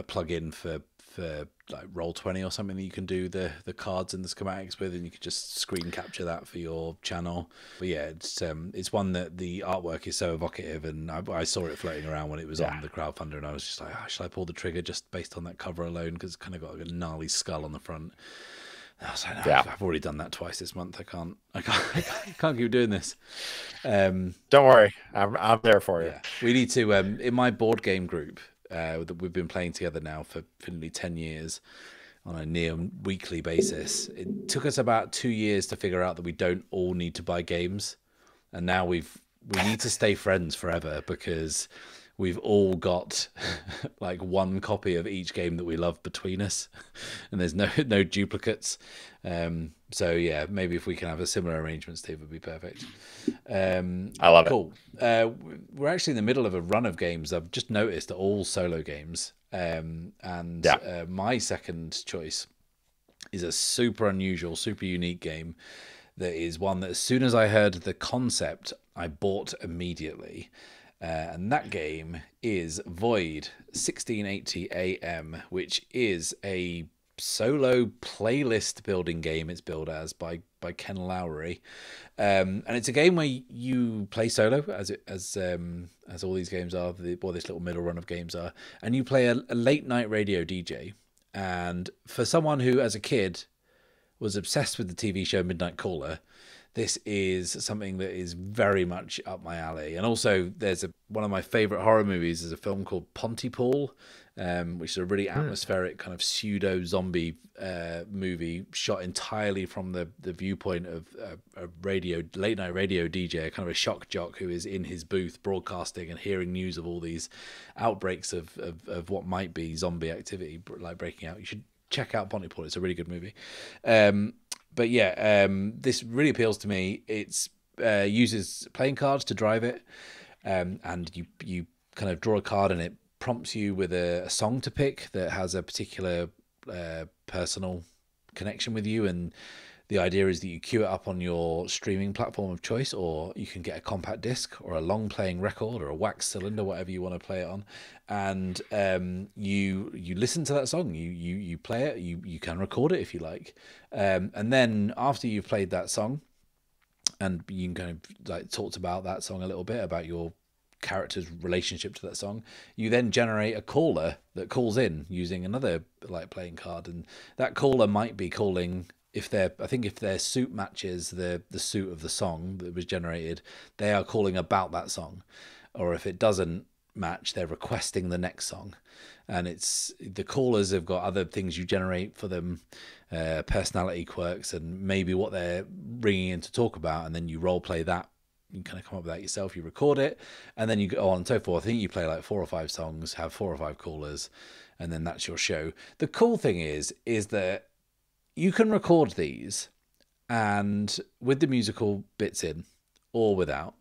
plug-in for like Roll20 or something that you can do the cards and the schematics with, and you could just screen capture that for your channel. But yeah, it's one that the artwork is so evocative, and I saw it floating around when it was on the crowdfunder, and I was just like, should I pull the trigger just based on that cover alone, because it's kind of got like a gnarly skull on the front. I was like, no, I've already done that twice this month. I can't keep doing this. Don't worry, I'm there for you. Yeah. We need to in my board game group that we've been playing together now for nearly 10 years on a near weekly basis. It took us about 2 years to figure out that we don't all need to buy games, and now we need to stay friends forever, because we've all got like one copy of each game that we love between us, and there's no duplicates. So yeah, maybe if we can have a similar arrangement, Steve, would be perfect. I love it. Cool. We're actually in the middle of a run of games. I've just noticed, are all solo games. My second choice is a super unusual, super unique game. That is one that as soon as I heard the concept, I bought immediately. And that game is Void 1680 AM, which is a solo playlist building game. It's billed as by Ken Lowry, and it's a game where you play solo, as all these games are, this little middle run of games are, and you play a late night radio DJ. And for someone who, as a kid, was obsessed with the TV show Midnight Caller, this is something that is very much up my alley. And also, there's one of my favorite horror movies is a film called Pontypool, which is a really atmospheric kind of pseudo zombie movie shot entirely from the viewpoint of a late night radio DJ, kind of a shock jock who is in his booth broadcasting and hearing news of all these outbreaks of what might be zombie activity like breaking out. You should check out Pontypool. It's a really good movie. But yeah, this really appeals to me. It's uses playing cards to drive it, and you kind of draw a card and it prompts you with a song to pick that has a particular personal connection with you. And the idea is that you queue it up on your streaming platform of choice, or you can get a compact disc or a long playing record or a wax cylinder, whatever you want to play it on. And you listen to that song, you play it, you can record it if you like. And then after you've played that song, and you can kind of like talked about that song a little bit, about your character's relationship to that song, you then generate a caller that calls in using another like playing card. And that caller might be calling, if their suit matches the suit of the song that was generated, they are calling about that song. Or if it doesn't match, they're requesting the next song. And it's the callers have got other things you generate for them, personality quirks, and maybe what they're ringing in to talk about, and then you role play that. You kind of come up with that yourself, you record it, and then you go on and so forth. I think you play like 4 or 5 songs, have 4 or 5 callers, and then that's your show. The cool thing is that you can record these and with the musical bits in or without,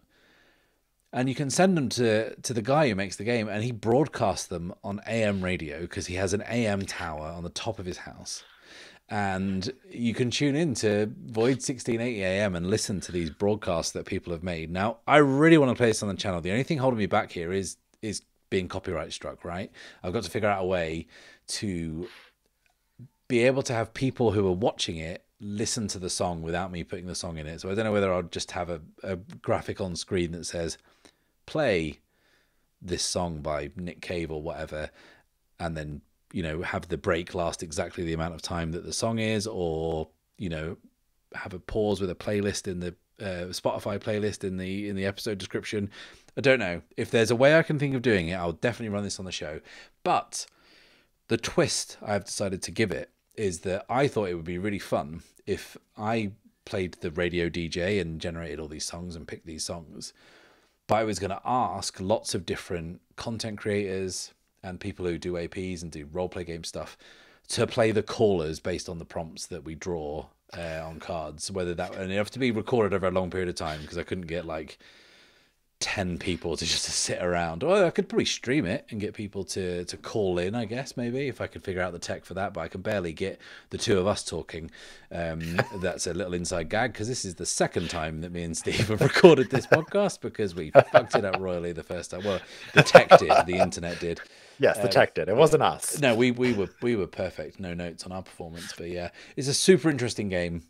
and you can send them to the guy who makes the game, and he broadcasts them on AM radio because he has an AM tower on the top of his house. And you can tune in to Void 1680 AM and listen to these broadcasts that people have made. Now, I really want to play this on the channel. The only thing holding me back here is being copyright struck, right? I've got to figure out a way to be able to have people who are watching it listen to the song without me putting the song in it. So I don't know whether I'll just have a graphic on screen that says, play this song by Nick Cave or whatever, and then, you know, have the break last exactly the amount of time that the song is, or, you know, have a pause with a playlist in the Spotify playlist in the episode description. I don't know. If there's a way I can think of doing it, I'll definitely run this on the show. But the twist I've decided to give it is that I thought it would be really fun if I played the radio DJ and generated all these songs and picked these songs. But I was going to ask lots of different content creators and people who do APs and do roleplay game stuff to play the callers based on the prompts that we draw on cards. Whether that, and it have to be recorded over a long period of time, because I couldn't get like 10 people to just sit around. Or I could probably stream it and get people to call in, I guess, maybe, if I could figure out the tech for that. But I can barely get the two of us talking. That's a little inside gag, because this is the second time that me and Steve have recorded this podcast, because we fucked it up royally the first time. Well, the tech did, the internet did. Yes, the tech did. It wasn't us. No, we were perfect. No notes on our performance. But yeah, it's a super interesting game.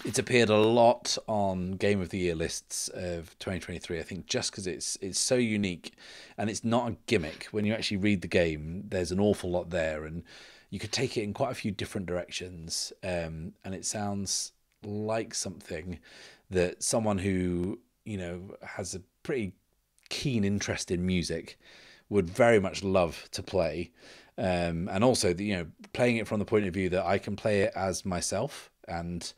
It's appeared a lot on Game of the Year lists of 2023, I think, just because it's so unique, and it's not a gimmick. When you actually read the game, there's an awful lot there, and you could take it in quite a few different directions, and it sounds like something that someone who, you know, has a pretty keen interest in music would very much love to play. And also, you know, playing it from the point of view that I can play it as myself, and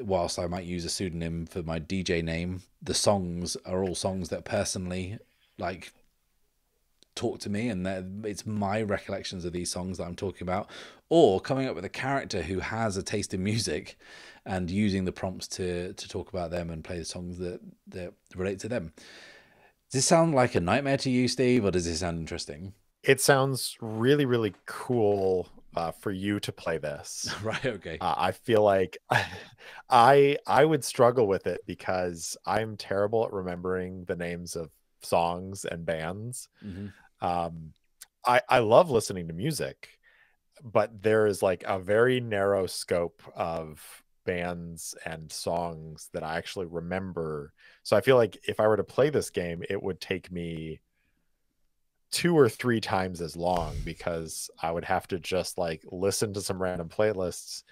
whilst I might use a pseudonym for my DJ name, the songs are all songs that personally like talk to me, and it's my recollections of these songs that I'm talking about, or coming up with a character who has a taste in music and using the prompts to talk about them and play the songs that relate to them. Does this sound like a nightmare to you, Steve, or does this sound interesting? It sounds really, really cool for you to play this. Right, okay. I feel like I would struggle with it, because I'm terrible at remembering the names of songs and bands. Mm-hmm. I love listening to music, but there is like a very narrow scope of bands and songs that I actually remember. So I feel like if I were to play this game, it would take me 2 or 3 times as long, because I would have to just like listen to some random playlists,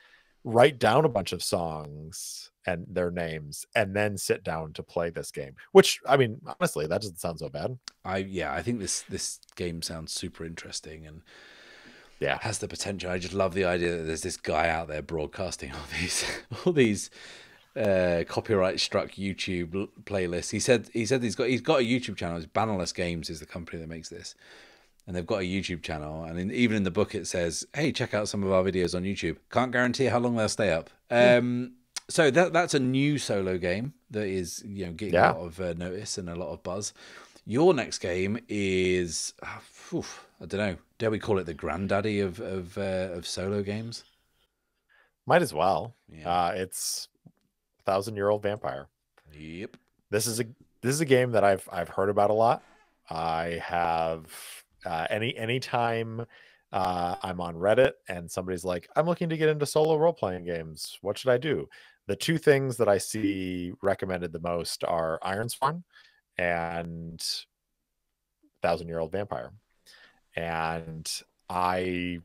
write down a bunch of songs and their names and then sit down to play this game, which, I mean, honestly, that doesn't sound so bad. I think this game sounds super interesting and Yeah. has the potential. I just love the idea that there's this guy out there broadcasting all these copyright struck YouTube playlists. He said he's got a YouTube channel. It's Bannerless Games is the company that makes this, and they've got a YouTube channel. And even in the book it says, "Hey, check out some of our videos on YouTube." Can't guarantee how long they'll stay up. So that's a new solo game that is getting a Yeah. lot of notice and a lot of buzz. Your next game is, I don't know, dare we call it the granddaddy of solo games? Might as well. Yeah. It's 1,000-Year-Old Vampire. Yep. This is a game that I've heard about a lot. I have anytime I'm on Reddit and somebody's like, I'm looking to get into solo role-playing games. What should I do? The two things that I see recommended the most are Ironsworn and 1,000-Year-Old Vampire. And I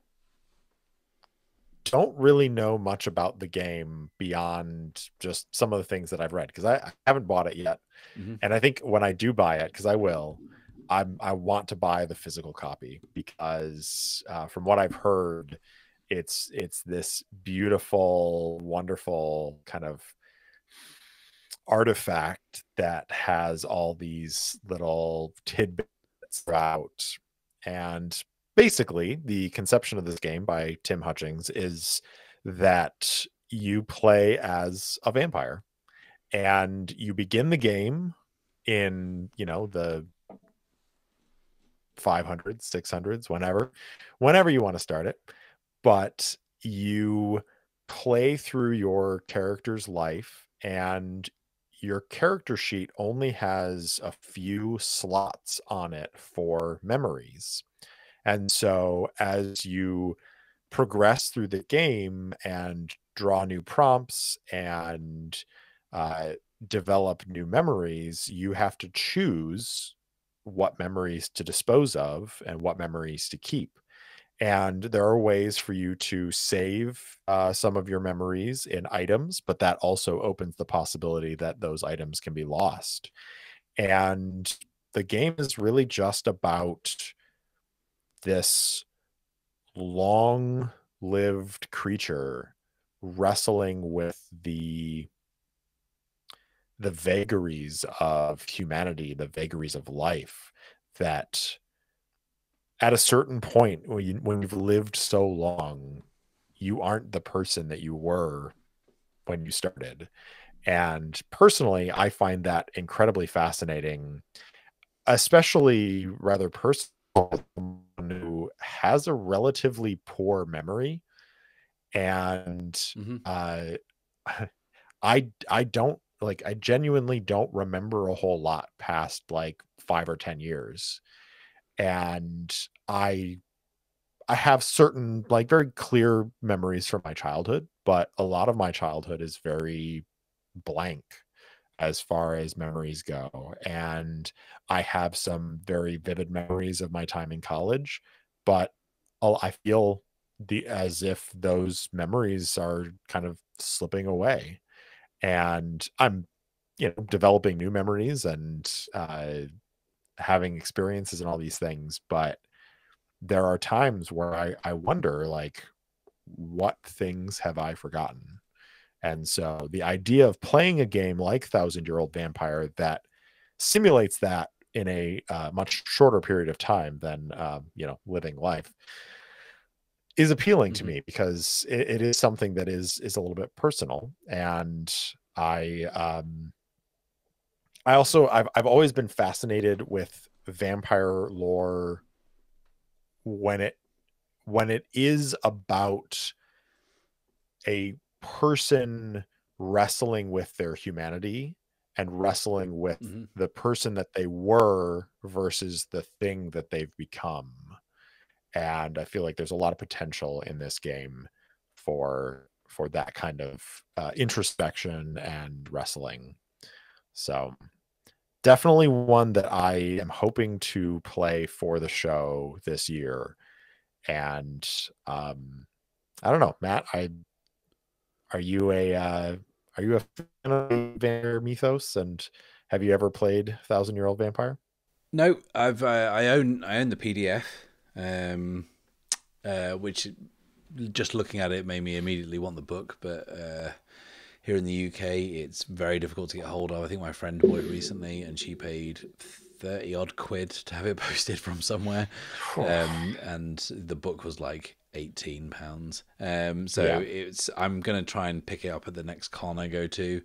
don't really know much about the game beyond just some of the things that I've read, because I haven't bought it yet. Mm-hmm. And I think when I do buy it, because I will, I want to buy the physical copy because from what I've heard, it's this beautiful, wonderful kind of artifact that has all these little tidbits throughout. And basically, the conception of this game by Tim Hutchings is that you play as a vampire and you begin the game in, the 500s, 600s, whenever you want to start it. But you play through your character's life, and your character sheet only has a few slots on it for memories. And so as you progress through the game and draw new prompts and uh, develop new memories, you have to choose what memories to dispose of and what memories to keep. And there are ways for you to save some of your memories in items, but that also opens the possibility that those items can be lost. And the game is really just about this long lived creature wrestling with the vagaries of humanity, the vagaries of life, that at a certain point when you've lived so long, you aren't the person that you were when you started. And personally, I find that incredibly fascinating, especially rather personal, someone who has a relatively poor memory. And Mm-hmm. uh I don't like, I genuinely don't remember a whole lot past like 5 or 10 years. And I I have certain like very clear memories from my childhood, but a lot of my childhood is very blank as far as memories go. And I have some very vivid memories of my time in college, but I feel as if those memories are kind of slipping away. And I'm, developing new memories and having experiences and all these things. But there are times where I wonder, like, what things have I forgotten? And so the idea of playing a game like 1,000-Year-Old Vampire that simulates that in a much shorter period of time than, living life is appealing to Mm-hmm. me, because it is something that is a little bit personal. And I also I've always been fascinated with vampire lore when it is about a person wrestling with their humanity and wrestling with Mm-hmm. the person that they were versus the thing that they've become. And I feel like there's a lot of potential in this game for that kind of introspection and wrestling. So definitely one that I am hoping to play for the show this year. And I don't know, Matt, are you a fan of vampire mythos, and have you ever played Thousand Year Old Vampire? No, I own the PDF, um, which just looking at it made me immediately want the book. But here in the UK, it's very difficult to get hold of. I think my friend bought it recently, and she paid 30 odd quid to have it posted from somewhere, and the book was like £18. So Yeah, I'm gonna try and pick it up at the next con I go to,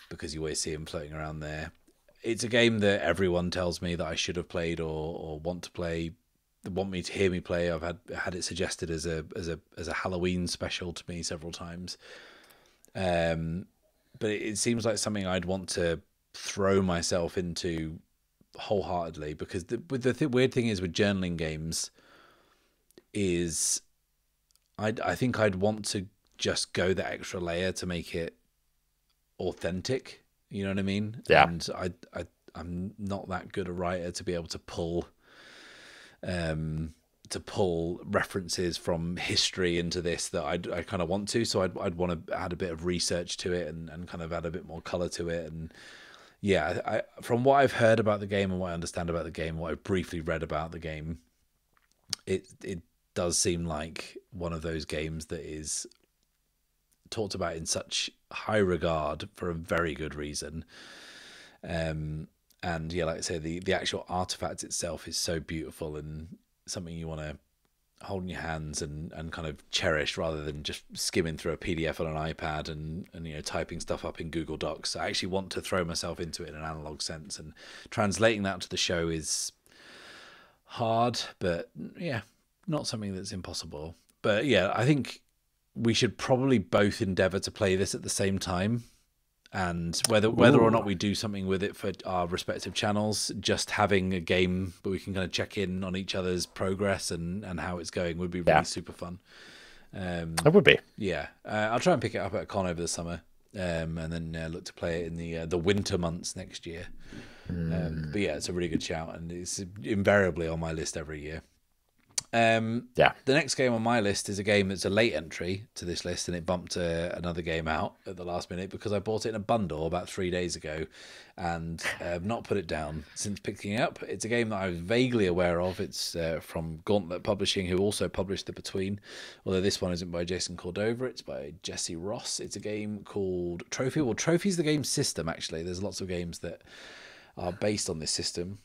because you always see him floating around there. It's a game that everyone tells me that I should have played or want to play, want me to hear me play. I've had it suggested as a Halloween special to me several times. But it seems like something I'd want to throw myself into wholeheartedly, because the weird thing is with journaling games is I think I'd want to just go the extra layer to make it authentic. You know what I mean? yeah, And I'm not that good a writer to be able to pull references from history into this that I kind of want to. So I'd want to add a bit of research to it, and kind of add a bit more color to it. And yeah, from what I've heard about the game and what I understand about the game, what I've briefly read about the game, it does seem like one of those games that is talked about in such high regard for a very good reason. And yeah, like I say, the actual artifact itself is so beautiful and something you want to hold in your hands and kind of cherish, rather than just skimming through a PDF on an iPad and typing stuff up in Google Docs. I actually want to throw myself into it in an analog sense, and translating that to the show is hard, but yeah, not something that's impossible. But yeah, I think we should probably both endeavor to play this at the same time, and whether or ooh, not we do something with it for our respective channels, just having a game where we can kind of check in on each other's progress and how it's going would be really yeah, super fun. it would be. Yeah, I'll try and pick it up at a con over the summer, and then look to play it in the winter months next year. But yeah, it's a really good shout, and it's invariably on my list every year. Yeah, The next game on my list is a game that's a late entry to this list, and it bumped another game out at the last minute because I bought it in a bundle about 3 days ago, and have not put it down since picking it up. It's a game that I was vaguely aware of. It's from Gauntlet Publishing, who also published The Between, although this one isn't by Jason Cordova, it's by Jesse Ross. It's a game called Trophy. Well, Trophy's the game system, actually. There's lots of games that are based on this system.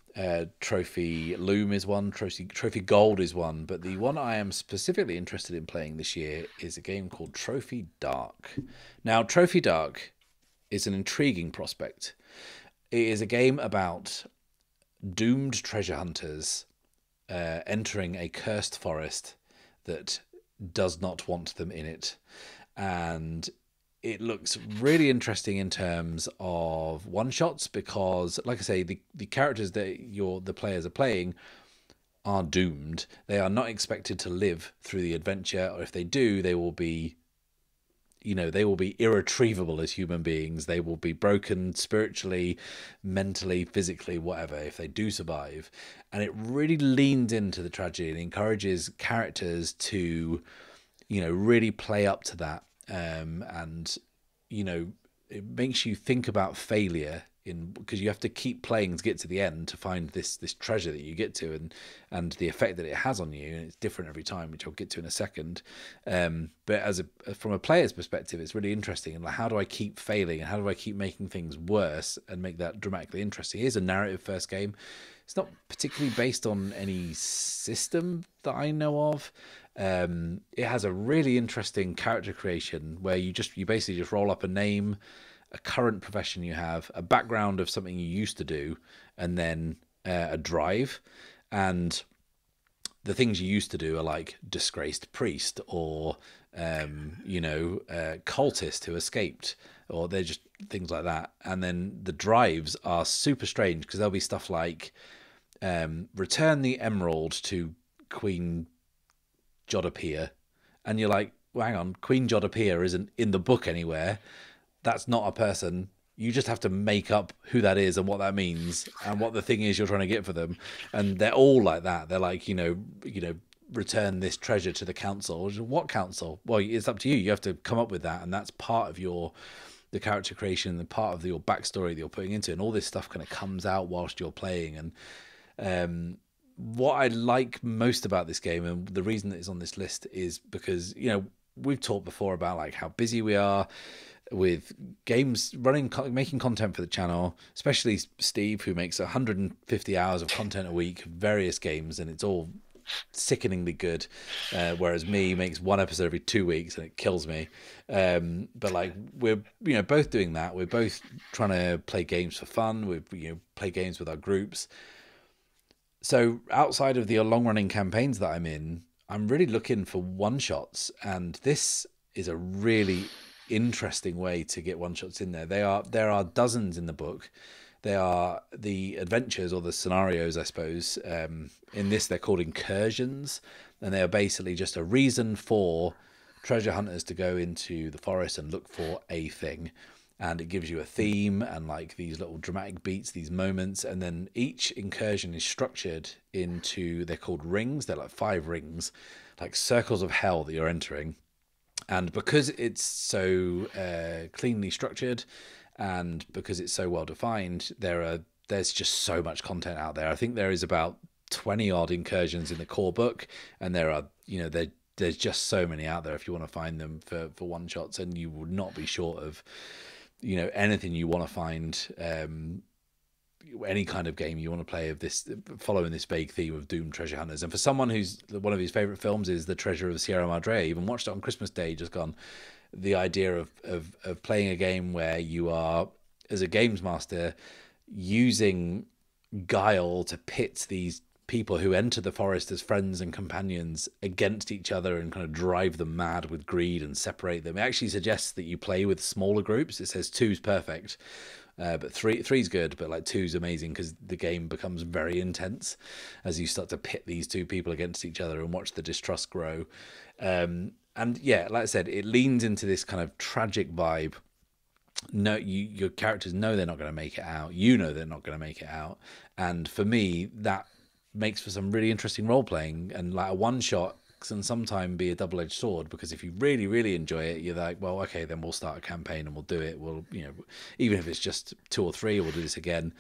Trophy Loom is one, Trophy Gold is one, but the one I am specifically interested in playing this year is a game called Trophy Dark. Now, Trophy Dark is an intriguing prospect. It is a game about doomed treasure hunters entering a cursed forest that does not want them in it. And it looks really interesting in terms of one shots, because, like I say, the characters that the players are playing are doomed. They are not expected to live through the adventure, or if they do, they will be irretrievable as human beings. They will be broken spiritually, mentally, physically, whatever, if they do survive. And it really leans into the tragedy and encourages characters to really play up to that. And it makes you think about failure, because you have to keep playing to get to the end to find this treasure that you get to, and the effect that it has on you, and it's different every time, which I'll get to in a second. But from a player's perspective, it's really interesting. And like, how do I keep failing, and how do I keep making things worse and make that dramatically interesting? Here's a narrative first game. It's not particularly based on any system that I know of. It has a really interesting character creation where you basically just roll up a name, a current profession you have, a background of something you used to do, and then a drive. And the things you used to do are like disgraced priest, or cultist who escaped, or they're just things like that. And then the drives are super strange, because there'll be stuff like return the emerald to Queen Jodapia, and you're like, well, hang on, Queen Jodapia isn't in the book anywhere. That's not a person. You just have to make up who that is and what that means and what the thing is you're trying to get for them. And they're all like that. They're like, return this treasure to the council. What council? Well, it's up to you. You have to come up with that, and that's part of the character creation, the part of your backstory that you're putting into it, and all this stuff kind of comes out whilst you're playing. And what I like most about this game, and the reason that it's on this list, is because, you know, we've talked before about like how busy we are with games, making content for the channel, especially Steve, who makes 150 hours of content a week, various games, and it's all sickeningly good, whereas me makes one episode every 2 weeks and it kills me. But like, we're, you know, both doing that. We're both trying to play games for fun. We, you know, play games with our groups. So outside of the long running campaigns that I'm in, I'm really looking for one shots, and this is a really interesting way to get one shots in there. There are dozens in the book. They are the adventures, or the scenarios, I suppose. In this, they're called incursions, and they are basically just a reason for treasure hunters to go into the forest and look for a thing. And it gives you a theme and like these little dramatic beats, these moments. And then each incursion is structured into, they're called rings. They're like 5 rings, like circles of hell that you're entering. And because it's so cleanly structured, and because it's so well defined, there's just so much content out there. I think there is about 20 odd incursions in the core book, and there are, you know, there's just so many out there if you want to find them for one shots, and you will not be short of, you know, anything you want to find. Any kind of game you want to play of this, following this vague theme of doomed treasure hunters. And for someone who's, one of his favorite films is The Treasure of Sierra Madre, I even watched it on Christmas Day, just gone, the idea of playing a game where you are, as a games master, using guile to pit these people who enter the forest as friends and companions against each other and kind of drive them mad with greed and separate them. It actually suggests that you play with smaller groups. It says 2's perfect, but three's good, but like 2's amazing because the game becomes very intense as you start to pit these 2 people against each other and watch the distrust grow. And yeah, like I said, it leans into this kind of tragic vibe. No, your characters know they're not going to make it out. You know they're not going to make it out. And for me, that makes for some really interesting role playing, and like a one shot can sometimes be a double-edged sword, because if you really, really enjoy it, you're like, well, okay, then we'll start a campaign and we'll do it. We'll, you know, even if it's just 2 or 3, we'll do this again.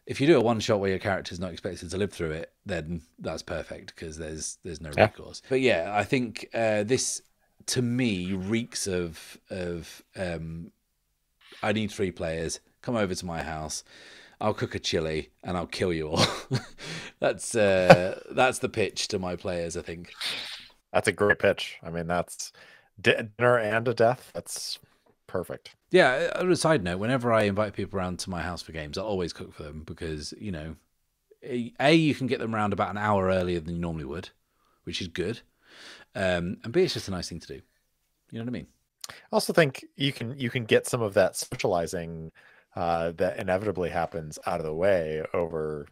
If you do a one shot where your character's not expected to live through it, then that's perfect because there's no recourse. But yeah, I think this to me reeks of I need 3 players. Come over to my house. I'll cook a chili and I'll kill you all. That's the pitch to my players, I think. That's a great pitch. I mean, that's dinner and a death. That's perfect. Yeah, on a side note, whenever I invite people around to my house for games, I always cook for them because, you know, A, you can get them around about an hour earlier than you normally would, which is good. And B, it's just a nice thing to do. You know what I mean? I also think you can get some of that socializing that inevitably happens out of the way over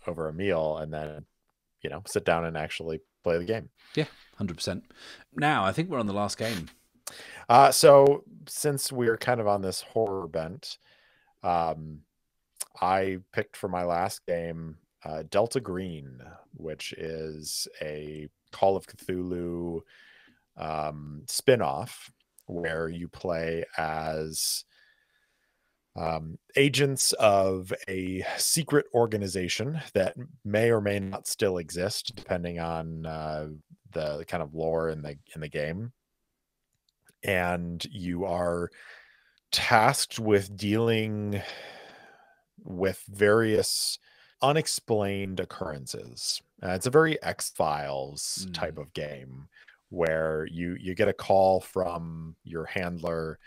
a meal, and then, you know, sit down and actually play the game. Yeah, 100%. Now, I think we're on the last game. So since we're kind of on this horror bent, I picked for my last game Delta Green, which is a Call of Cthulhu spin-off where you play as agents of a secret organization that may or may not still exist, depending on the kind of lore in the game. And you are tasked with dealing with various unexplained occurrences. It's a very X-Files type of game where you get a call from your handler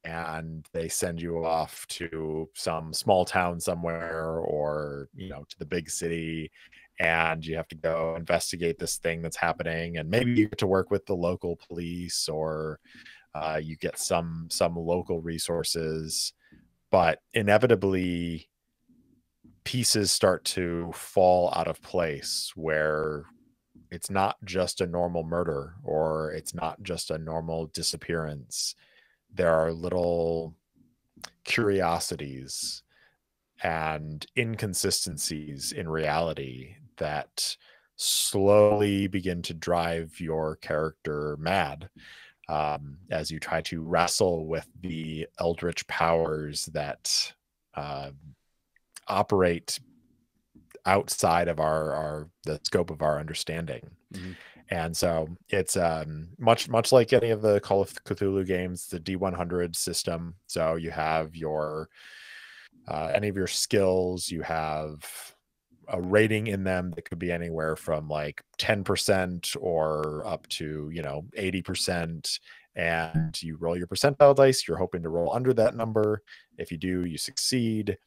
and they send you off to some small town somewhere, or, you know, to the big city, and you have to go investigate this thing that's happening, and maybe you get to work with the local police, or you get some local resources, but inevitably pieces start to fall out of place where it's not just a normal murder, or it's not just a normal disappearance. There are little curiosities and inconsistencies in reality that slowly begin to drive your character mad, as you try to wrestle with the eldritch powers that uh, operate outside of our the scope of our understanding. Mm-hmm. And so it's much like any of the Call of Cthulhu games, the D100 system. So you have your any of your skills, you have a rating in them that could be anywhere from like 10% or up to 80%. And you roll your percentile dice. You're hoping to roll under that number. If you do, you succeed.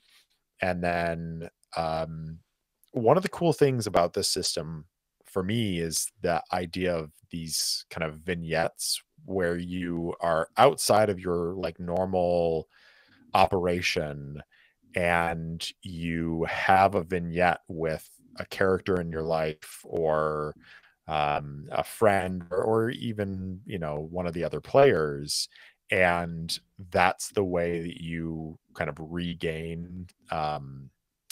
And then one of the cool things about this system for me is the idea of these kind of vignettes where you are outside of your like normal operation, and you have a vignette with a character in your life, or a friend, or even one of the other players, and that's the way that you kind of regain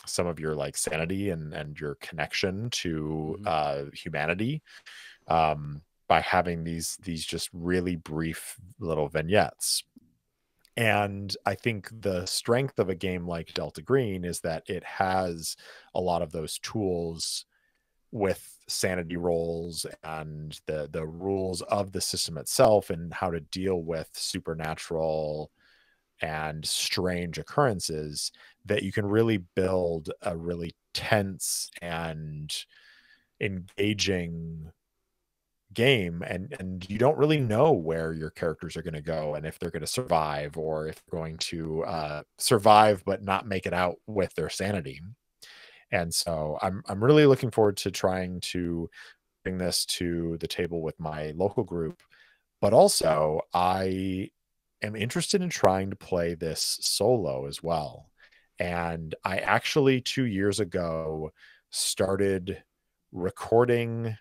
some of your like sanity and your connection to humanity, by having these just really brief little vignettes. And I think the strength of a game like Delta Green is that it has a lot of those tools with sanity rolls and the rules of the system itself, and how to deal with supernatural and strange occurrences, that you can really build a really tense and engaging game, and you don't really know where your characters are going to go, and if they're going to survive, or if they're going to survive but not make it out with their sanity. And so I'm really looking forward to trying to bring this to the table with my local group, but also I am interested in trying to play this solo as well. And I actually 2 years ago started recording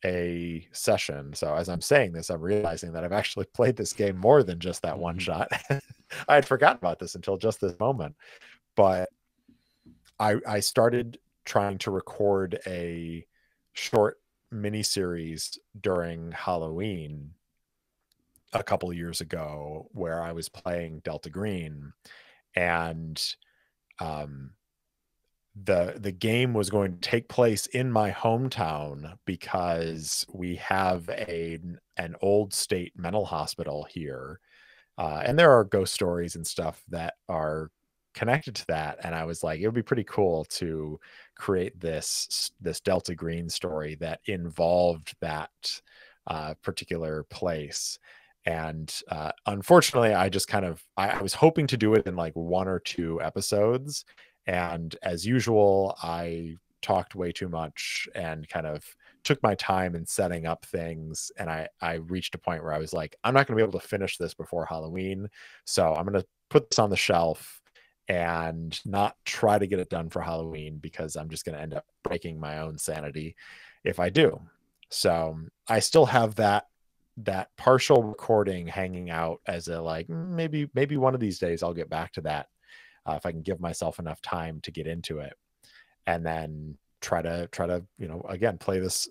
a session. So as I'm saying this, I'm realizing that I've actually played this game more than just that one shot. I had forgotten about this until just this moment. But I started trying to record a short mini series during Halloween a couple of years ago, where I was playing Delta Green, and um, the game was going to take place in my hometown, because we have an old state mental hospital here, and there are ghost stories and stuff that are connected to that. And I was like, it would be pretty cool to create this Delta Green story that involved that particular place. And unfortunately, I just kind of I was hoping to do it in like 1 or 2 episodes, and as usual, I talked way too much and kind of took my time in setting up things. And I reached a point where I was like, I'm not going to be able to finish this before Halloween. So I'm going to put this on the shelf and not try to get it done for Halloween, because I'm just going to end up breaking my own sanity if I do. So I still have that partial recording hanging out as a like, maybe one of these days I'll get back to that, if I can give myself enough time to get into it, and then try to again play this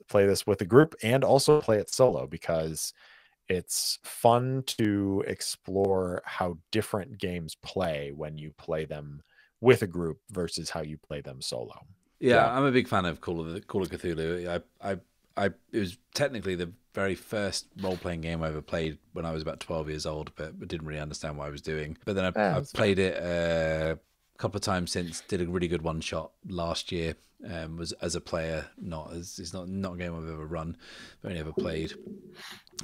with a group, and also play it solo, because it's fun to explore how different games play when you play them with a group versus how you play them solo. Yeah, Yeah. I'm a big fan of Call of Cthulhu. It was technically the very first role playing game I ever played when I was about 12 years old, but didn't really understand what I was doing. But then I've played it a couple of times since. Did a really good one shot last year. Was as a player, it's not a game I've ever run, but only ever played.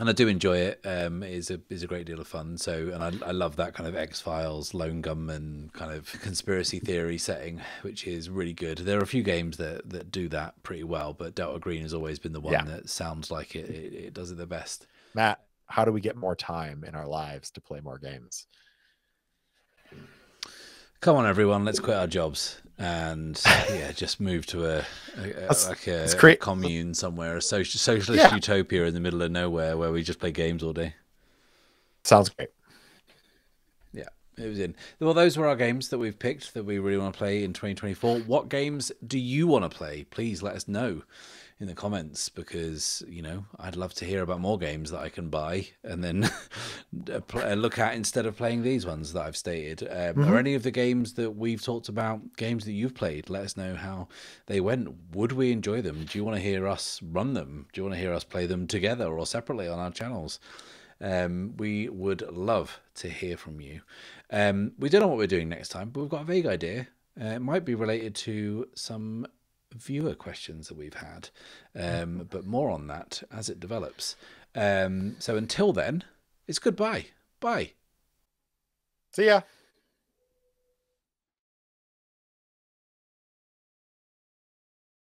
And I do enjoy it. It is a great deal of fun. So, and I love that kind of X-Files, lone gunman kind of conspiracy theory setting, which is really good. There are a few games that do that pretty well, but Delta Green has always been the one that sounds like it does it the best. Matt, how do we get more time in our lives to play more games? Come on, everyone, let's quit our jobs and just move to a commune somewhere, a socialist utopia in the middle of nowhere where we just play games all day. Sounds great. Yeah. It was in. Well, those were our games that we've picked that we really want to play in 2024. What games do you want to play? Please let us know in the comments, because I'd love to hear about more games that I can buy and then look at instead of playing these ones that I've stated. Are any of the games that we've talked about games that you've played? Let us know how they went. Would we enjoy them? Do you want to hear us run them? Do you want to hear us play them together or separately on our channels? We would love to hear from you. We don't know what we're doing next time, but we've got a vague idea. It might be related to some viewer questions that we've had, but more on that as it develops. So until then, it's goodbye. Bye. See ya.